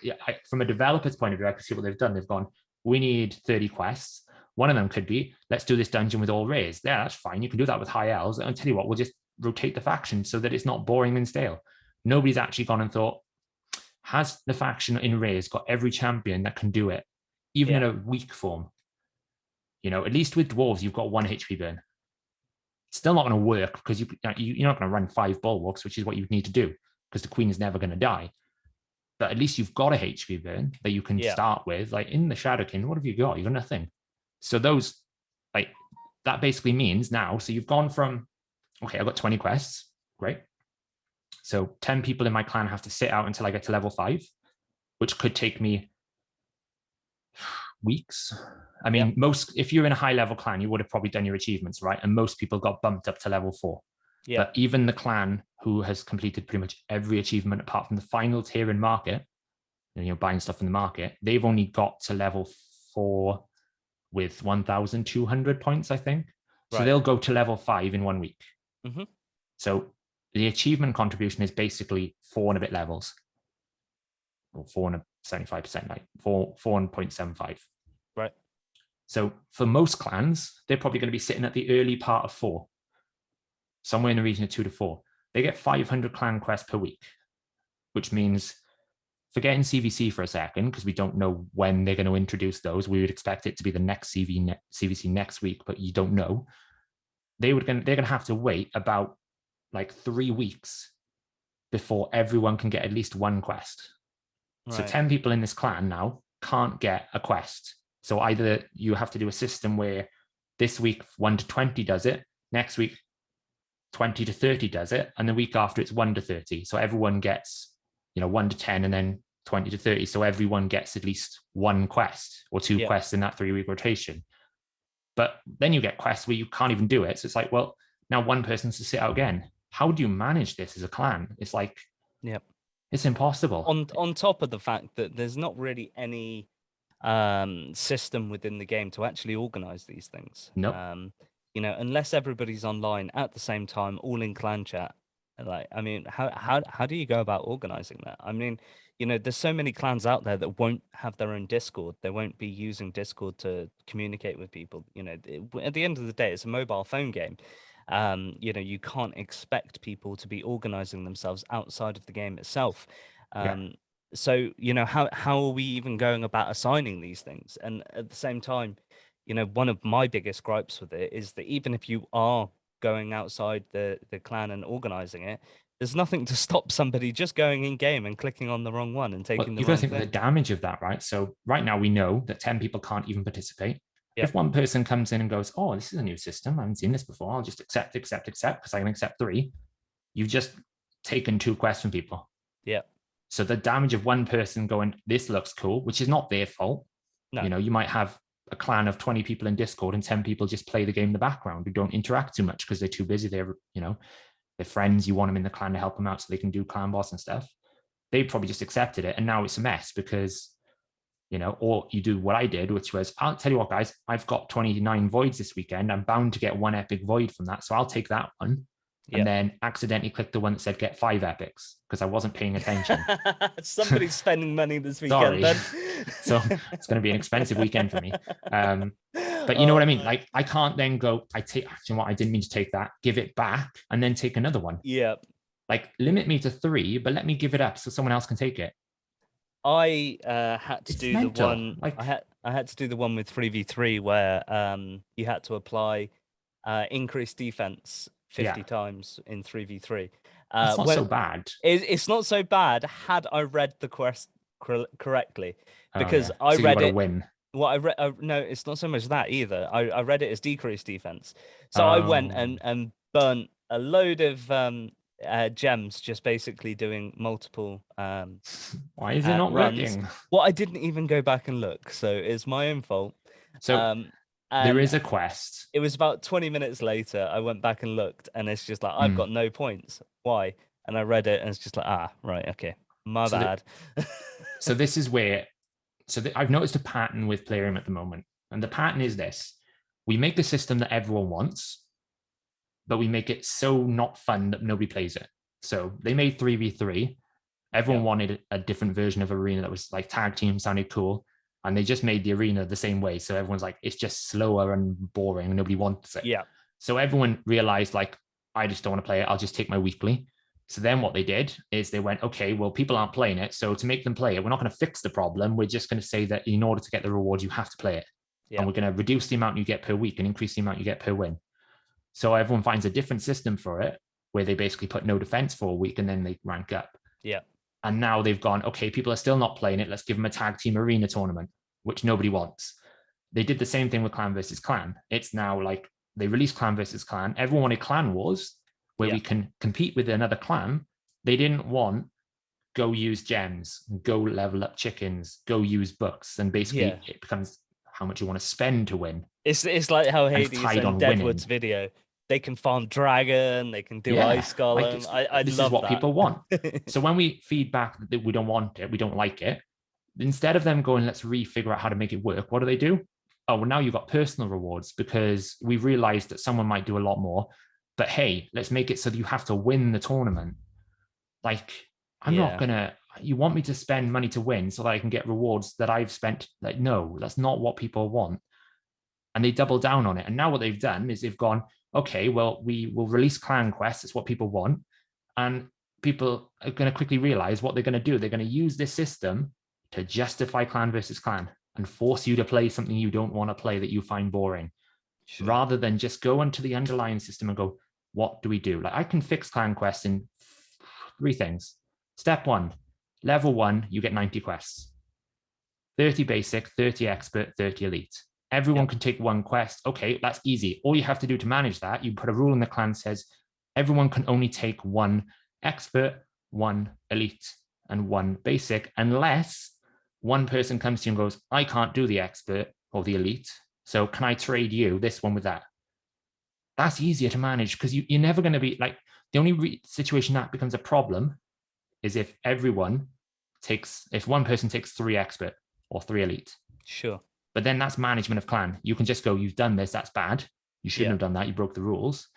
from a developer's point of view, I can see what they've done. They've gone, we need 30 quests. One of them could be, let's do this dungeon with all rays. Yeah, that's fine. You can do that with high elves. And I'll tell you what, we'll just rotate the faction so that it's not boring and stale. Nobody's actually gone and thought, has the faction in rays got every champion that can do it, even in a weak form? You know, at least with dwarves, you've got 1 HP burn. It's still not going to work because you're not going to run 5 bulwarks, which is what you need to do, because the queen is never going to die. But at least you've got a HP burn that you can start with. Like in the Shadowkin, what have you got? You've got nothing. So those, like, that basically means now, so you've gone from, okay, I've got 20 quests, great. So 10 people in my clan have to sit out until I get to level 5, which could take me weeks. I mean, if you're in a high level clan, you would have probably done your achievements, right? And most people got bumped up to level 4. Yeah. But even the clan who has completed pretty much every achievement apart from the final tier in market, buying stuff in the market, they've only got to level 4 with 1,200 points, I think. So they'll go to level 5 in 1 week. Mm-hmm. So the achievement contribution is basically 4 and a bit levels, or 4 and 75%, like 4.75. Right. So for most clans, they're probably going to be sitting at the early part of 4, somewhere in the region of 2 to 4. They get 500 clan quests per week, which means, forgetting CVC for a second, because we don't know when they're going to introduce those. We would expect it to be the next CVC next week, but you don't know. They're going to have to wait about like 3 weeks before everyone can get at least one quest. Right. So 10 people in this clan now can't get a quest. So either you have to do a system where this week 1 to 20 does it, next week 20 to 30 does it, and the week after it's 1 to 30. So everyone gets 1 to 10 and then 20 to 30. So everyone gets at least one quest or 2 quests in that 3-week rotation. But then you get quests where you can't even do it. So it's like, well, now one person's to sit out again. How do you manage this as a clan? It's like, it's impossible. On top of the fact that there's not really any system within the game to actually organize these things. No. Unless everybody's online at the same time, all in clan chat. Like, I mean, how do you go about organizing that? I mean, there's so many clans out there that won't have their own Discord. They won't be using Discord to communicate with people. At the end of the day, it's a mobile phone game. You can't expect people to be organizing themselves outside of the game itself. So, how are we even going about assigning these things? And at the same time, one of my biggest gripes with it is that even if you are going outside the clan and organizing it, there's nothing to stop somebody just going in game and clicking on the wrong one and taking the wrong thing. You've got to think of the damage of that, right? So right now we know that 10 people can't even participate. If one person comes in and goes, oh, this is a new system, I haven't seen this before, I'll just accept, because I can accept 3. You've just taken 2 quests from people. Yeah. So the damage of one person going, this looks cool, which is not their fault. No. You might have a clan of 20 people in Discord and 10 people just play the game in the background who don't interact too much because they're too busy. They're friends. You want them in the clan to help them out so they can do clan boss and stuff. They probably just accepted it. And now it's a mess because, or you do what I did, which was, I'll tell you what, guys, I've got 29 voids this weekend. I'm bound to get 1 epic void from that. So I'll take that one. And then accidentally clicked the one that said get 5 epics because I wasn't paying attention. Somebody's spending money this weekend. Then. So it's going to be an expensive weekend for me. But you know what I mean? Like, I can't then go, I didn't mean to take that, give it back and then take another one. Yeah. Like, limit me to 3, but let me give it up so someone else can take it. I had to do mental. The one. Like, I had to do the one with 3v3 where you had to apply increased defense 50 times in 3v3. It's not so bad. It's not so bad had I read the quest correctly, because I so read it. Win. Well, I read. No, it's not so much that either. I read it as decreased defense. So I went and burnt a load of gems, just basically doing multiple. Why is it not working? Well, I didn't even go back and look, so it's my own fault. So. There is a quest. It was about 20 minutes later. I went back and looked, and it's just like, I've got no points. Why? And I read it, and it's just like, right, okay, my bad. So this is where, I've noticed a pattern with Plarium at the moment. And the pattern is this. We make the system that everyone wants, but we make it so not fun that nobody plays it. So they made 3v3. Everyone wanted a different version of Arena that was like tag team, sounded cool. And they just made the arena the same way. So everyone's like, it's just slower and boring and nobody wants it. Yeah. So everyone realized, like, I just don't want to play it. I'll just take my weekly. So then what they did is they went, okay, well, people aren't playing it. So to make them play it, we're not going to fix the problem. We're just going to say that in order to get the rewards, you have to play it. Yeah. And we're going to reduce the amount you get per week and increase the amount you get per win. So everyone finds a different system for it, where they basically put no defense for a week and then they rank up. Yeah. And now they've gone, okay, people are still not playing it. Let's give them a tag team arena tournament, which nobody wants. They did the same thing with Clan versus Clan. It's now like they released Clan versus Clan. Everyone wanted Clan Wars, where we can compete with another clan. They didn't want go use gems, go level up chickens, go use books. And basically it becomes how much you want to spend to win. It's like how Hades tied on and Deadwood's winning. video. They can farm dragon, they can do Yeah, ice golem. I this love is what that. people want. So when we feedback that we don't want it, we don't like it, instead of them going, let's refigure out how to make it work, what do? Oh, well, now you've got personal rewards because we realized that someone might do a lot more. But hey, let's make it so that you have to win the tournament. Like, I'm not gonna, you want me to spend money to win so that I can get rewards that I've spent? Like, no, that's not what people want. And they double down on it. And now what they've done is they've gone, okay, well, we will release clan quests. It's what people want. And people are going to quickly realize what they're going to do. They're going to use this system to justify clan versus clan and force you to play something you don't want to play that you find boring, rather than just go into the underlying system and go, what do we do? Like, I can fix clan quests in 3 things. Step 1, level 1, you get 90 quests, 30 basic, 30 expert, 30 elite. Everyone can take 1 quest. Okay, that's easy. All you have to do to manage that, you put a rule in the clan says everyone can only take 1 expert, 1 elite, and 1 basic, unless one person comes to you and goes, I can't do the expert or the elite, so can I trade you this one with that? That's easier to manage because you're never going to be like, the only situation that becomes a problem is if one person takes 3 expert or 3 elite. Sure. But then that's management of clan. You can just go, you've done this, that's bad. You shouldn't have done that. You broke the rules.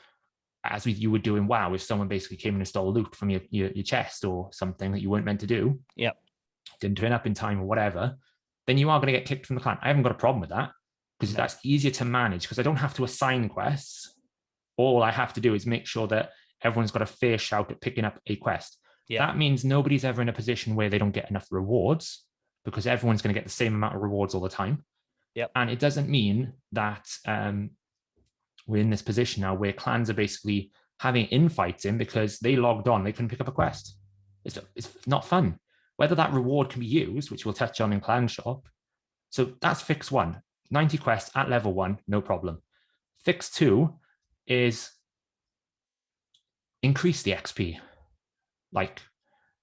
As you would do in WoW, if someone basically came and stole loot from your chest or something that you weren't meant to do, didn't turn up in time or whatever, then you are going to get kicked from the clan. I haven't got a problem with that because that's easier to manage because I don't have to assign quests. All I have to do is make sure that everyone's got a fair shout at picking up a quest. That means nobody's ever in a position where they don't get enough rewards because everyone's going to get the same amount of rewards all the time. And it doesn't mean that we're in this position now where clans are basically having infights in because they logged on, they couldn't pick up a quest. It's not fun. Whether that reward can be used, which we'll touch on in Clan Shop. So that's fix 1. 90 quests at level 1, no problem. Fix 2 is increase the XP. Like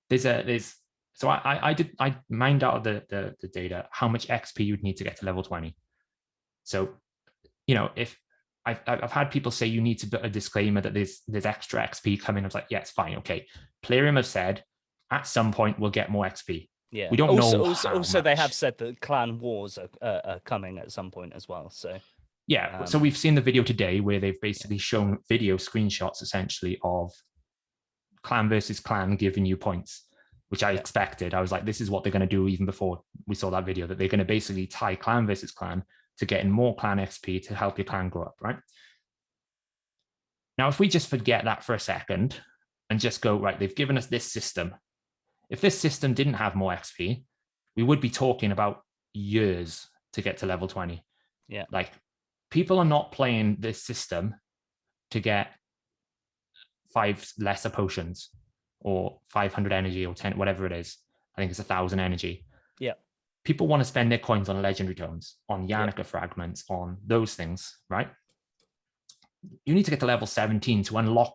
so I mined out of the data how much XP you'd need to get to level 20. So, if I've had people say you need to put a disclaimer that there's extra XP coming. I was like, yeah, it's fine. Okay. Plarium have said at some point we'll get more XP. Yeah. We don't know. Also, they have said that clan wars are coming at some point as well. So yeah. So we've seen the video today where they've basically shown video screenshots essentially of clan versus clan giving you points, which I expected. I was like, this is what they're going to do even before we saw that video, that they're going to basically tie clan versus clan to getting more clan XP to help your clan grow up, right? Now, if we just forget that for a second and just go, right, they've given us this system. If this system didn't have more XP, we would be talking about years to get to level 20. Yeah. Like, people are not playing this system to get 5 lesser potions or 500 energy or 10, whatever it is. I think it's 1,000 energy. Yeah. People want to spend their coins on legendary tomes, on Yannica fragments, on those things, right? You need to get to level 17 to unlock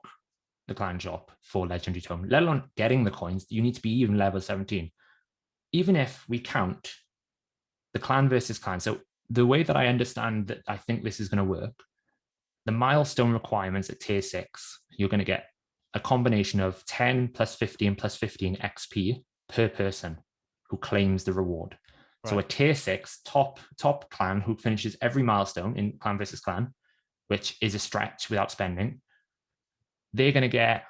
the clan shop for legendary tome, let alone getting the coins. You need to be even level 17. Even if we count the clan versus clan. So the way that I understand that I think this is going to work, the milestone requirements at tier 6, you're going to get a combination of 10 plus 15 plus 15 XP per person who claims the reward. Right. So a tier 6 top clan who finishes every milestone in clan versus clan, which is a stretch without spending, they're going to get,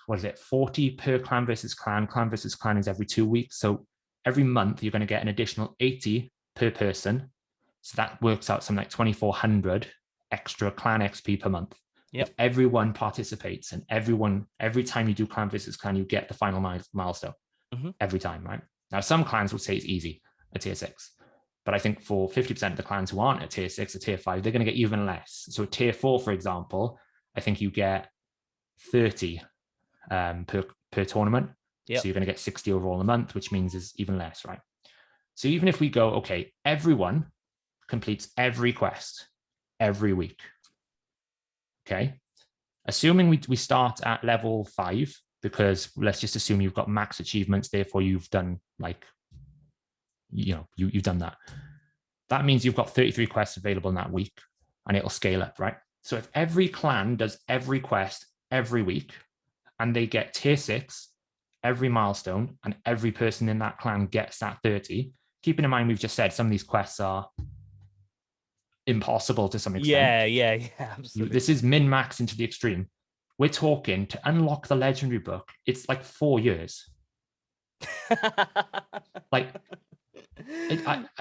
40 per clan versus clan. Clan versus clan is every 2 weeks. So every month you're going to get an additional 80 per person. So that works out something like 2,400 extra clan XP per month. Yep. If everyone participates and every time you do clan versus clan, you get the final milestone every time, right? Now, some clans would say it's easy at tier 6, but I think for 50% of the clans who aren't at tier 6 or tier 5, they're going to get even less. So tier 4, for example, I think you get 30 per tournament. Yep. So you're going to get 60 overall in a month, which means is even less, right? So even if we go, okay, everyone completes every quest every week. Okay. Assuming we start at level 5, because let's just assume you've got max achievements, therefore you've done you've done that. that means you've got 33 quests available in that week, and it'll scale up, right? So if every clan does every quest every week, and they get tier 6 every milestone, and every person in that clan gets that 30, keeping in mind we've just said some of these quests are impossible to some extent. Yeah, absolutely. This is min max into the extreme. We're talking to unlock the legendary book, it's like 4 years. Like,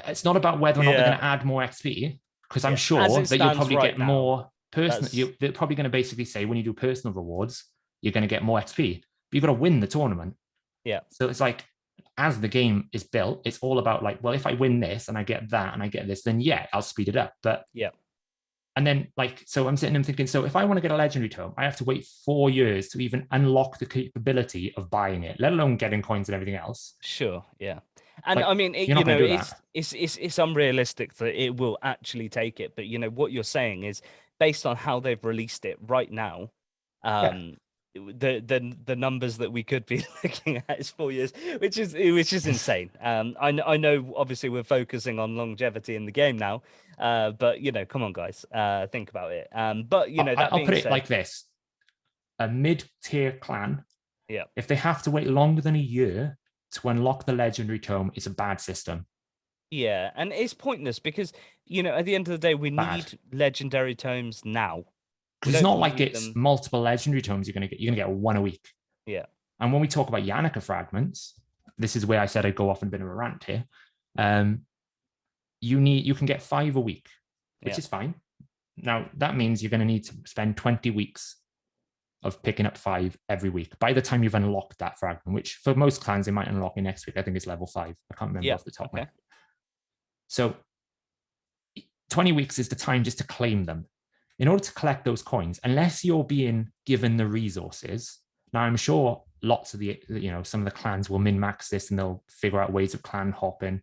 it's not about whether or not they're going to add more XP, because I'm sure that you'll probably get more personal. They're probably going to basically say when you do personal rewards, you're going to get more XP, but you've got to win the tournament. Yeah. So it's like, as the game is built, it's all about like, well, if I win this and I get that and I get this, then yeah, I'll speed it up. But yeah. And then, like, so I'm sitting there thinking, so if I want to get a legendary tome, I have to wait 4 years to even unlock the capability of buying it, let alone getting coins and everything else. Sure, yeah. And like, I mean, you know, it's unrealistic that it will actually take it. But you know what you're saying is based on how they've released it right now. The numbers that we could be looking at is 4 years, which is insane. I know obviously we're focusing on longevity in the game now, but you know, come on guys, think about it. But you know, I'll put it like this: a mid-tier clan, yeah, if they have to wait longer than a year to unlock the legendary tome, it's a bad system. Yeah, and it's pointless because you know, at the end of the day, we need legendary tomes now. Because it's not like it's multiple legendary tomes you're gonna get. You're gonna get one a week. Yeah. And when we talk about Yannica fragments, this is where I said I'd go off on a bit of a rant here. You can get 5 a week, which is fine. Now that means you're gonna need to spend 20 weeks of picking up 5 every week. By the time you've unlocked that fragment, which for most clans they might unlock in next week. I think it's level 5. I can't remember off the top of my head. So 20 weeks is the time just to claim them. In order to collect those coins, unless you're being given the resources, now I'm sure lots of some of the clans will min-max this and they'll figure out ways of clan hopping.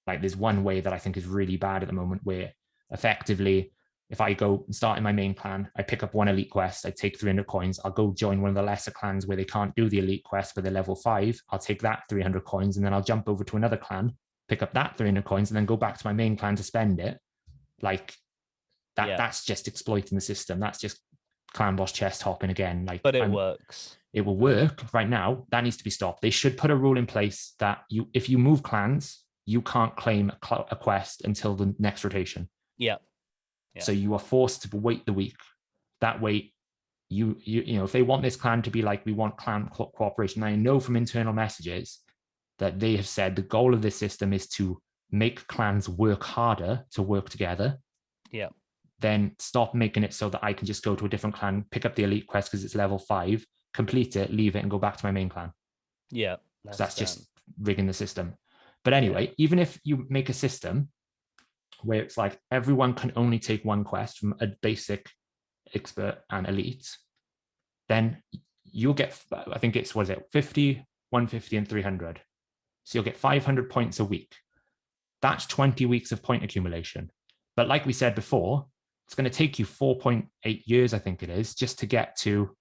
Like there's one way that I think is really bad at the moment where effectively, if I go and start in my main clan, I pick up one elite quest, I take 300 coins, I'll go join one of the lesser clans where they can't do the elite quest, but they're level 5, I'll take that 300 coins and then I'll jump over to another clan, pick up that 300 coins and then go back to my main clan to spend it. Like, that's just exploiting the system. That's just clan boss chest hopping again. Like, but it works. It will work right now. That needs to be stopped. They should put a rule in place that if you move clans, you can't claim a quest until the next rotation. Yeah. So you are forced to wait the week. That way, you know, if they want this clan to be like, we want clan cooperation. I know from internal messages that they have said the goal of this system is to make clans work harder to work together. Yeah. Then stop making it so that I can just go to a different clan, pick up the elite quest because it's level 5, complete it, leave it, and go back to my main clan. Yeah. That's just rigging the system. But anyway, even if you make a system where it's like everyone can only take one quest from a basic, expert, and elite, then you'll get, I think it's, 50, 150, and 300. So you'll get 500 points a week. That's 20 weeks of point accumulation. But like we said before, it's going to take you 4.8 years, I think it is, just to get to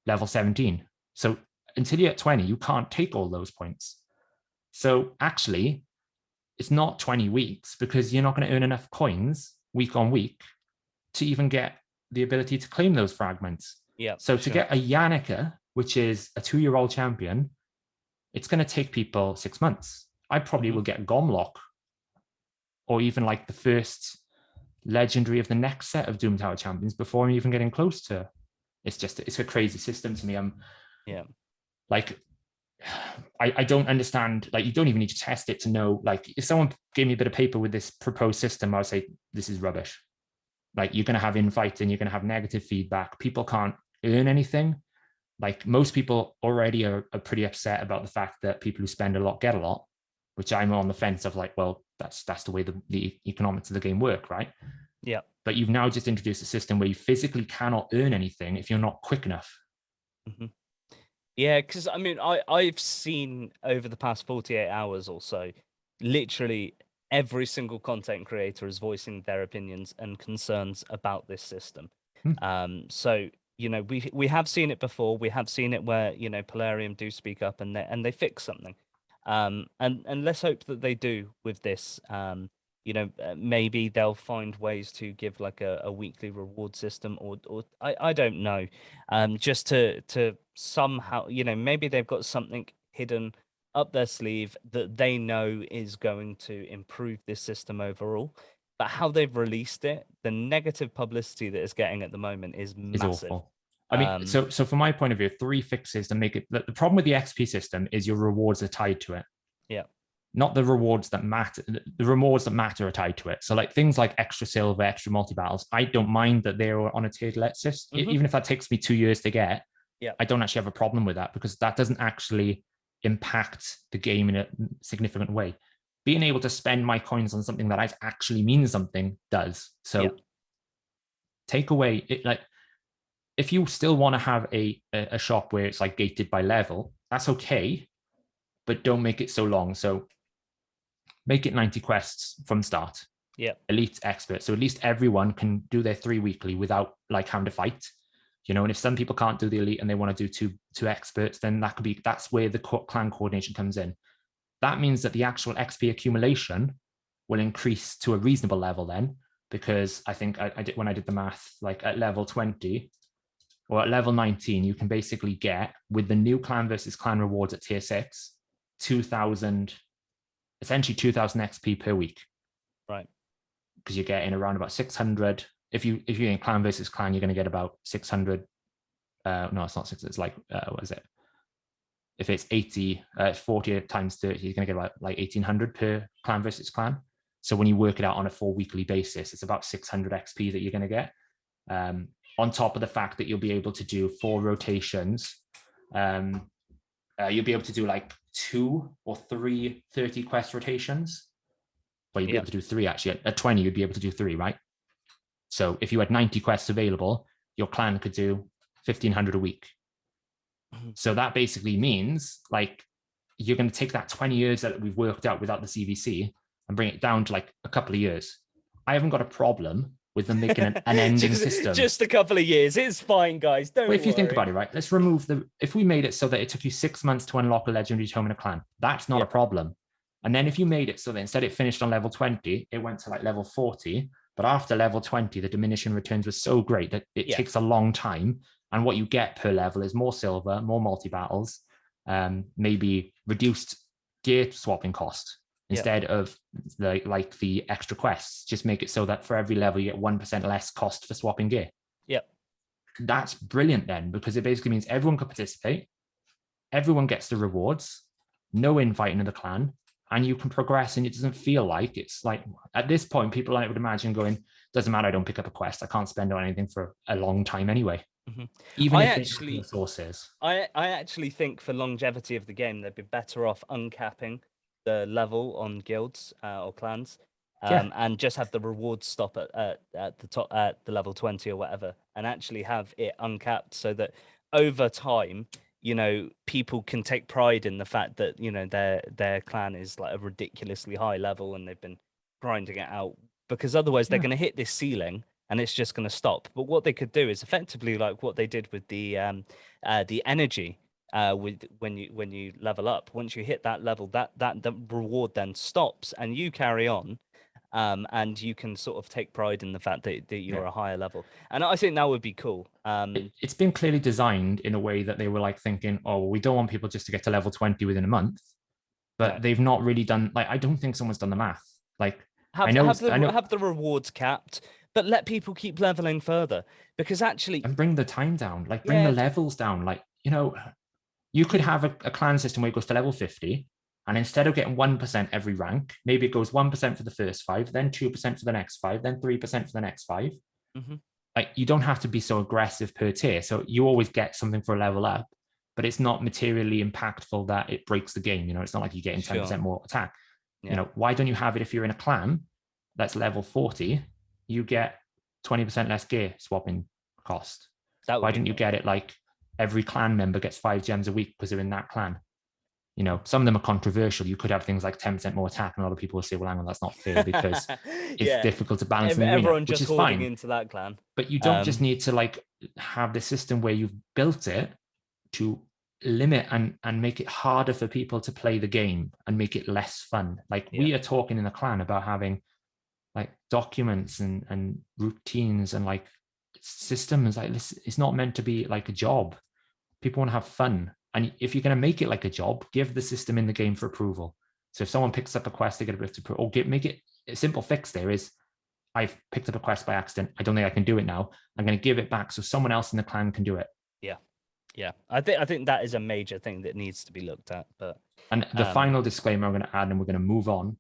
level 17. So until you're at 20, you can't take all those points. So actually, it's not 20 weeks because you're not going to earn enough coins week on week to even get the ability to claim those fragments. Yeah. So to get a Yannica, which is a 2-year-old champion, it's going to take people 6 months. I probably will get Gomlock or even like the first legendary of the next set of Doom Tower champions before I'm even getting close to. It's a crazy system to me. Like, I don't understand. Like, you don't even need to test it to know. Like, if someone gave me a bit of paper with this proposed system, I would say this is rubbish. Like, you're going to have infighting, you're going to have negative feedback. People can't earn anything. Like, most people already are pretty upset about the fact that people who spend a lot get a lot, which I'm on the fence of like, well, that's the way the economics of the game work, right? Yeah. But you've now just introduced a system where you physically cannot earn anything if you're not quick enough. Mm-hmm. Yeah, because I mean, I've seen over the past 48 hours or so, literally every single content creator is voicing their opinions and concerns about this system. So, you know, we have seen it before. We have seen it where, you know, Polarium do speak up and they fix something. And let's hope that they do with this. maybe they'll find ways to give like a weekly reward system, or I don't know, just to somehow, maybe they've got something hidden up their sleeve that they know is going to improve this system overall. But how they've released it, the negative publicity that it's getting at the moment is Is massive. awful. I mean, so from my point of view, 3 fixes to make it. The problem with the XP system is your rewards are tied to it. Yeah. Not the rewards that matter. The rewards that matter are tied to it. So like things like extra silver, extra multi battles, I don't mind that they're on a tiered list. Even if that takes me 2 years to get. Yeah. I don't actually have a problem with that, because that doesn't actually impact the game in a significant way. Being able to spend my coins on something that actually means something does. So take away it. Like, if you still want to have a shop where it's like gated by level, that's okay, but don't make it so long. So make it 90 quests from start. Yeah. Elite, expert. So at least everyone can do their 3 weekly without like having to fight. And if some people can't do the elite and they want to do two experts, then that's where the clan coordination comes in. That means that the actual XP accumulation will increase to a reasonable level then, because I think I did, when I did the math, like at level 20 or at level 19, you can basically get, with the new clan versus clan rewards at tier 6, 2,000 XP per week. Right. Because you're getting around about 600. If you're in clan versus clan, you're going to get about 600. No, it's not 600. It's like, what is it? If it's 40 times 30, you're going to get about like 1,800 per clan versus clan. So when you work it out on a 4 weekly basis, it's about 600 XP that you're going to get. On top of the fact that you'll be able to do 4 rotations. You'll be able to do like 2 or 3 30 quest rotations. Well, you'd be able to do 3 actually. At 20, you'd be able to do 3, right? So if you had 90 quests available, your clan could do 1,500 a week. So that basically means like you're going to take that 20 years that we've worked out without the CVC and bring it down to like a couple of years. I haven't got a problem with them making an ending system. Just a couple of years. It's fine, guys. Don't worry. If you think about it, right? Let's remove if we made it so that it took you 6 months to unlock a legendary tome in a clan, that's not a problem. And then if you made it so that instead it finished on level 20, it went to like level 40. But after level 20, the diminishing returns was so great that it takes a long time. And what you get per level is more silver, more multi-battles, maybe reduced gear swapping cost instead of the extra quests. Just make it so that for every level, you get 1% less cost for swapping gear. Yep. That's brilliant then, because it basically means everyone can participate. Everyone gets the rewards, no infighting in the clan, and you can progress, and it doesn't feel like it's like at this point, people I would imagine going, doesn't matter, I don't pick up a quest. I can't spend on anything for a long time anyway. Even if the sources. I actually think for longevity of the game, they'd be better off uncapping the level on guilds or clans, and just have the rewards stop at the top at the level 20 or whatever, and actually have it uncapped so that over time, people can take pride in the fact that their clan is like a ridiculously high level and they've been grinding it out, because otherwise they're going to hit this ceiling and it's just going to stop. But what they could do is effectively like what they did with the energy with when you level up. Once you hit that level, that the reward then stops and you carry on. And you can sort of take pride in the fact that you're a higher level. And I think that would be cool. It's been clearly designed in a way that they were like thinking, oh, we don't want people just to get to level 20 within a month. But they've not really done, like, I don't think someone's done the math. Like, have the rewards capped, but let people keep leveling further. Because actually... And bring the time down, like bring the levels down. Like, you could have a clan system where it goes to level 50. And instead of getting 1% every rank, maybe it goes 1% for the first 5, then 2% for the next 5, then 3% for the next 5. Like, you don't have to be so aggressive per tier. So you always get something for a level up, but it's not materially impactful that it breaks the game. It's not like you're getting 10% more attack. Why don't you have it if you're in a clan that's level 40, you get 20% less gear swapping cost? Why didn't you get it like every clan member gets 5 gems a week because they're in that clan? Some of them are controversial. You could have things like 10% more attack, and a lot of people will say, well, hang on, that's not fair because it's difficult to balance in the arena, everyone which just is hoarding fine. into that clan. But you don't just need to like have the system where you've built it to limit and make it harder for people to play the game and make it less fun. Like we are talking in the clan about having like documents and routines and like systems. Like it's not meant to be like a job. People want to have fun. And if you're going to make it like a job, give the system in the game for approval. So if someone picks up a quest, they get a bit of approval. Or make it a simple fix. There is, I've picked up a quest by accident. I don't think I can do it now. I'm going to give it back so someone else in the clan can do it. Yeah. I think that is a major thing that needs to be looked at. But and the final disclaimer I'm going to add, and we're going to move on.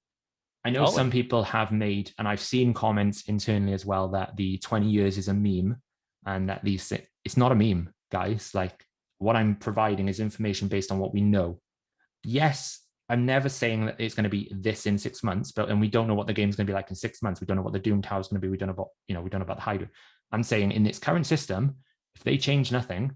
I know some people have made, and I've seen comments internally as well, that the 20 years is a meme, and that it's not a meme, guys. Like, what I'm providing is information based on what we know. Yes, I'm never saying that it's going to be this in 6 months, and we don't know what the game's going to be like in 6 months. We don't know what the Doom Tower is going to be. We don't know about the Hydra. I'm saying in its current system, if they change nothing,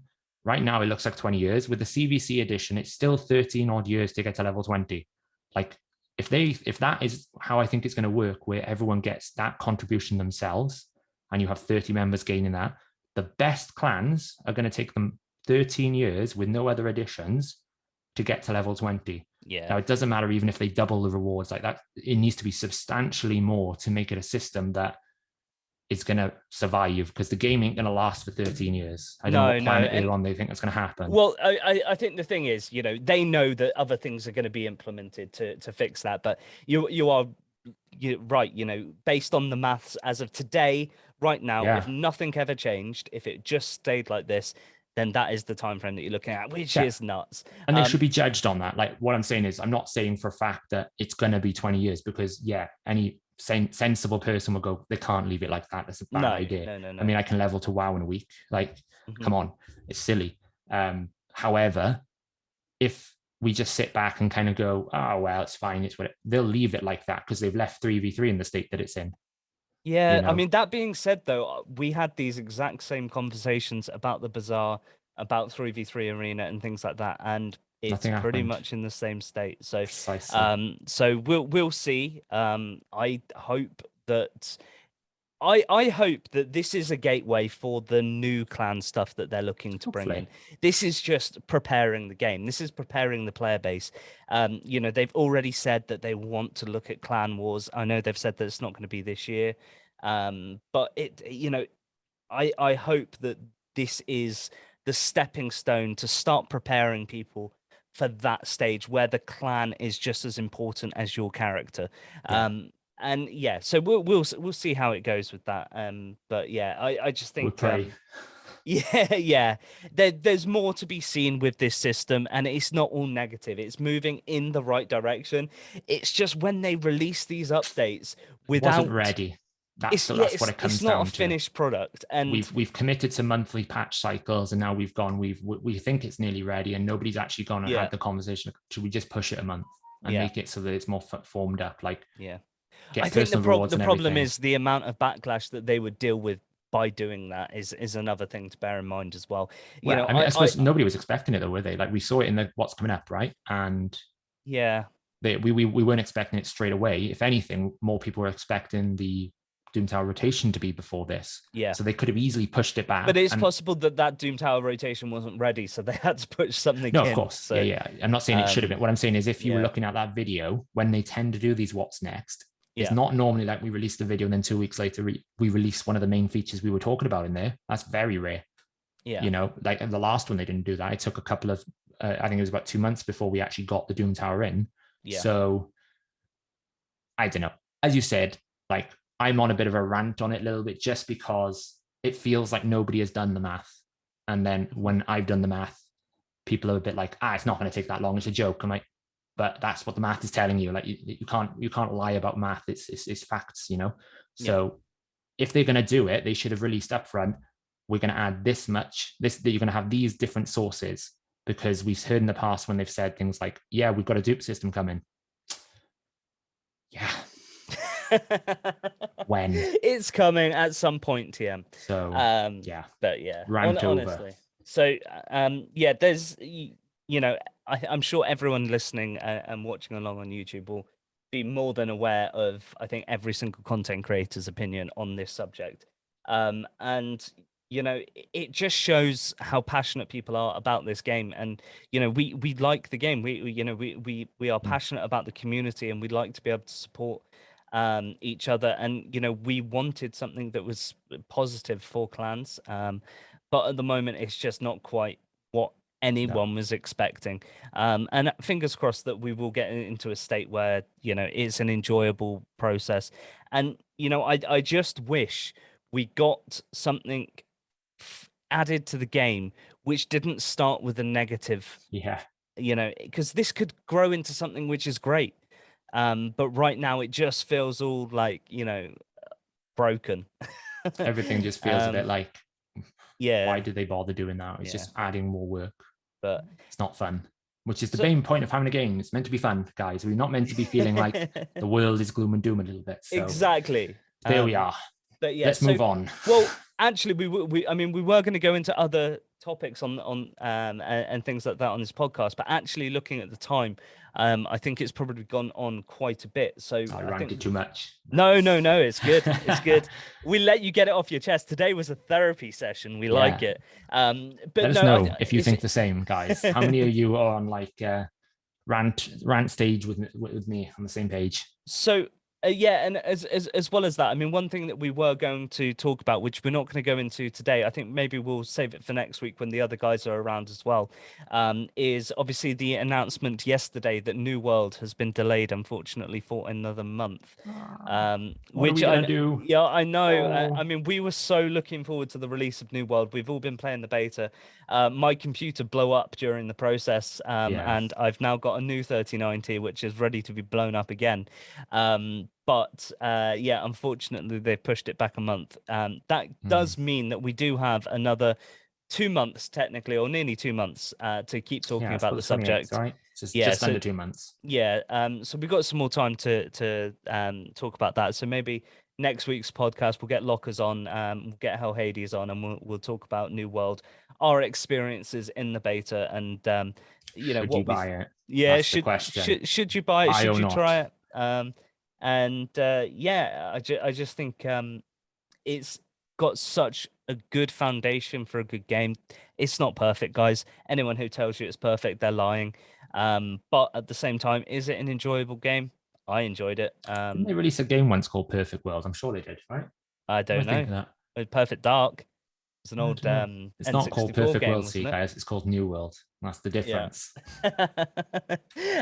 right now it looks like 20 years. With the CVC edition, it's still 13 odd years to get to level 20. Like, if that is how I think it's going to work, where everyone gets that contribution themselves, and you have 30 members gaining that, the best clans are going to take them 13 years with no other additions to get to level 20. Yeah. Now, it doesn't matter even if they double the rewards like that. It needs to be substantially more to make it a system that is going to survive, because the game ain't going to last for 13 years. I don't know what planet they're on they think that's going to happen. Well, I think the thing is, they know that other things are going to be implemented to fix that. But you're right, based on the maths as of today, right now, if nothing ever changed, if it just stayed like this, then that is the time frame that you're looking at, which is nuts. And they should be judged on that. Like, what I'm saying is, I'm not saying for a fact that it's going to be 20 years, because any sensible person will go, they can't leave it like that. That's a bad idea. No. I mean, I can level to WoW in a week. Like, come on, it's silly. However, if we just sit back and kind of go, oh, well, it's fine, it's what they'll leave it like that because they've left 3v3 in the state that it's in. Yeah, I mean, that being said, though, we had these exact same conversations about the Bazaar, about 3v3 Arena and things like that, and it's pretty much in the same state. So, precisely. So we'll see. I hope that I hope that this is a gateway for the new clan stuff that they're looking to bring in. This is just preparing the game. This is preparing the player base. They've already said that they want to look at Clan Wars. I know they've said that it's not going to be this year. But I hope that this is the stepping stone to start preparing people for that stage where the clan is just as important as your character. And so we'll see how it goes with that. But yeah, I just think there's more to be seen with this system, and it's not all negative. It's moving in the right direction. It's just when they release these updates without ready. That's what it comes down to. It's not a finished product, and we've committed to monthly patch cycles, and now we think it's nearly ready, and nobody's actually gone and had the conversation. Should we just push it a month and make it so that it's more formed up? Like, I think the problem is the amount of backlash that they would deal with by doing that is another thing to bear in mind as well. I suppose nobody was expecting it, though, were they? Like, we saw it in the what's coming up, right? And we weren't expecting it straight away. If anything, more people were expecting the Doom Tower rotation to be before this. So they could have easily pushed it back. But it's possible that Doom Tower rotation wasn't ready, so they had to push something in. No, of course. So, I'm not saying it should have been. What I'm saying is, if you were looking at that video, when they tend to do these what's next, it's not normally like we release the video and then 2 weeks later we release one of the main features we were talking about in there. That's very rare. Like in the last one, they didn't do that. It took a couple of I think it was about 2 months before we actually got the Doom Tower in. So I don't know. As you said, like, I'm on a bit of a rant on it a little bit, just because it feels like nobody has done the math. And then when I've done the math, people are a bit like, it's not going to take that long. It's a joke. I'm like, but that's what the math is telling you. Like, you can't lie about math. It's facts, So if they're going to do it, they should have released upfront, we're going to add this much, that you're going to have these different sources, because we've heard in the past when they've said things like, we've got a dupe system coming. When it's coming at some point, TM. So but honestly. So there's I'm sure everyone listening and watching along on YouTube will be more than aware of, I think, every single content creator's opinion on this subject. And it just shows how passionate people are about this game. And we like the game. We are passionate about the community, and we'd like to be able to support each other, and we wanted something that was positive for clans, but at the moment it's just not quite what anyone was expecting, and fingers crossed that we will get into a state where it's an enjoyable process. And I just wish we got something added to the game which didn't start with a negative, because this could grow into something which is great, but right now it just feels all like broken. Everything just feels a bit like, yeah, why did they bother doing that? It's just adding more work, but it's not fun, which is the main point of having a game. It's meant to be fun, guys. We're not meant to be feeling like the world is gloom and doom a little bit. So exactly, there we are. But yeah, let's move on. Well, actually, we were going to go into other topics on and things like that on this podcast, but actually looking at the time, I think it's probably gone on quite a bit. So I ranted too much. No, it's good. It's good. We let you get it off your chest. Today was a therapy session. We like it. But let us know if you think the same, guys. How many of you are on like rant stage with me on the same page? So yeah, and as well as that, I mean, one thing that we were going to talk about, which we're not going to go into today, I think maybe we'll save it for next week when the other guys are around as well, is obviously the announcement yesterday that New World has been delayed, unfortunately, for another month. What are we gonna do? Yeah, I know. I mean, we were so looking forward to the release of New World. We've all been playing the beta. My computer blew up during the process, and I've now got a new 3090, which is ready to be blown up again. But yeah, unfortunately, they pushed it back a month. That does mean that we do have another 2 months, technically, or nearly 2 months, to keep talking about the subject. Right? Just under 2 months. Yeah. So we've got some more time to talk about that. So maybe next week's podcast we'll get Lockers on, we'll get Hell Hades on, and we'll talk about New World, our experiences in the beta, and should you buy it? Yeah, should you buy it? Should you try it? And yeah, I just think it's got such a good foundation for a good game. It's not perfect, guys. Anyone who tells you it's perfect, they're lying. But at the same time, is it an enjoyable game? I enjoyed it. Didn't they release a game once called Perfect World? I'm sure they did, right? I don't know. Perfect Dark. It's an old it's not called Perfect World, see, guys. It's called New World. That's the difference. Yeah.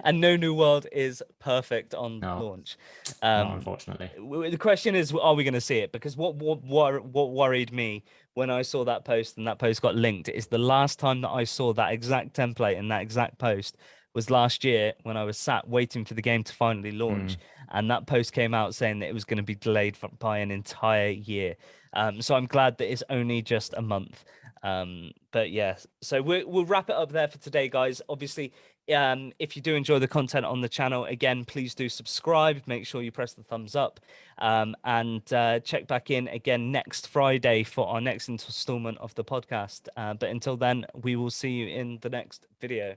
And no New World is perfect on launch. No, unfortunately. The question is, are we going to see it? Because what worried me when I saw that post and that post got linked is the last time that I saw that exact template and that exact post was last year when I was sat waiting for the game to finally launch. And that post came out saying that it was going to be delayed by an entire year. So I'm glad that it's only just a month. But yeah, so we'll wrap it up there for today, guys. Obviously, if you do enjoy the content on the channel, again, please do subscribe. Make sure you press the thumbs up, and check back in again next Friday for our next installment of the podcast. But until then, we will see you in the next video.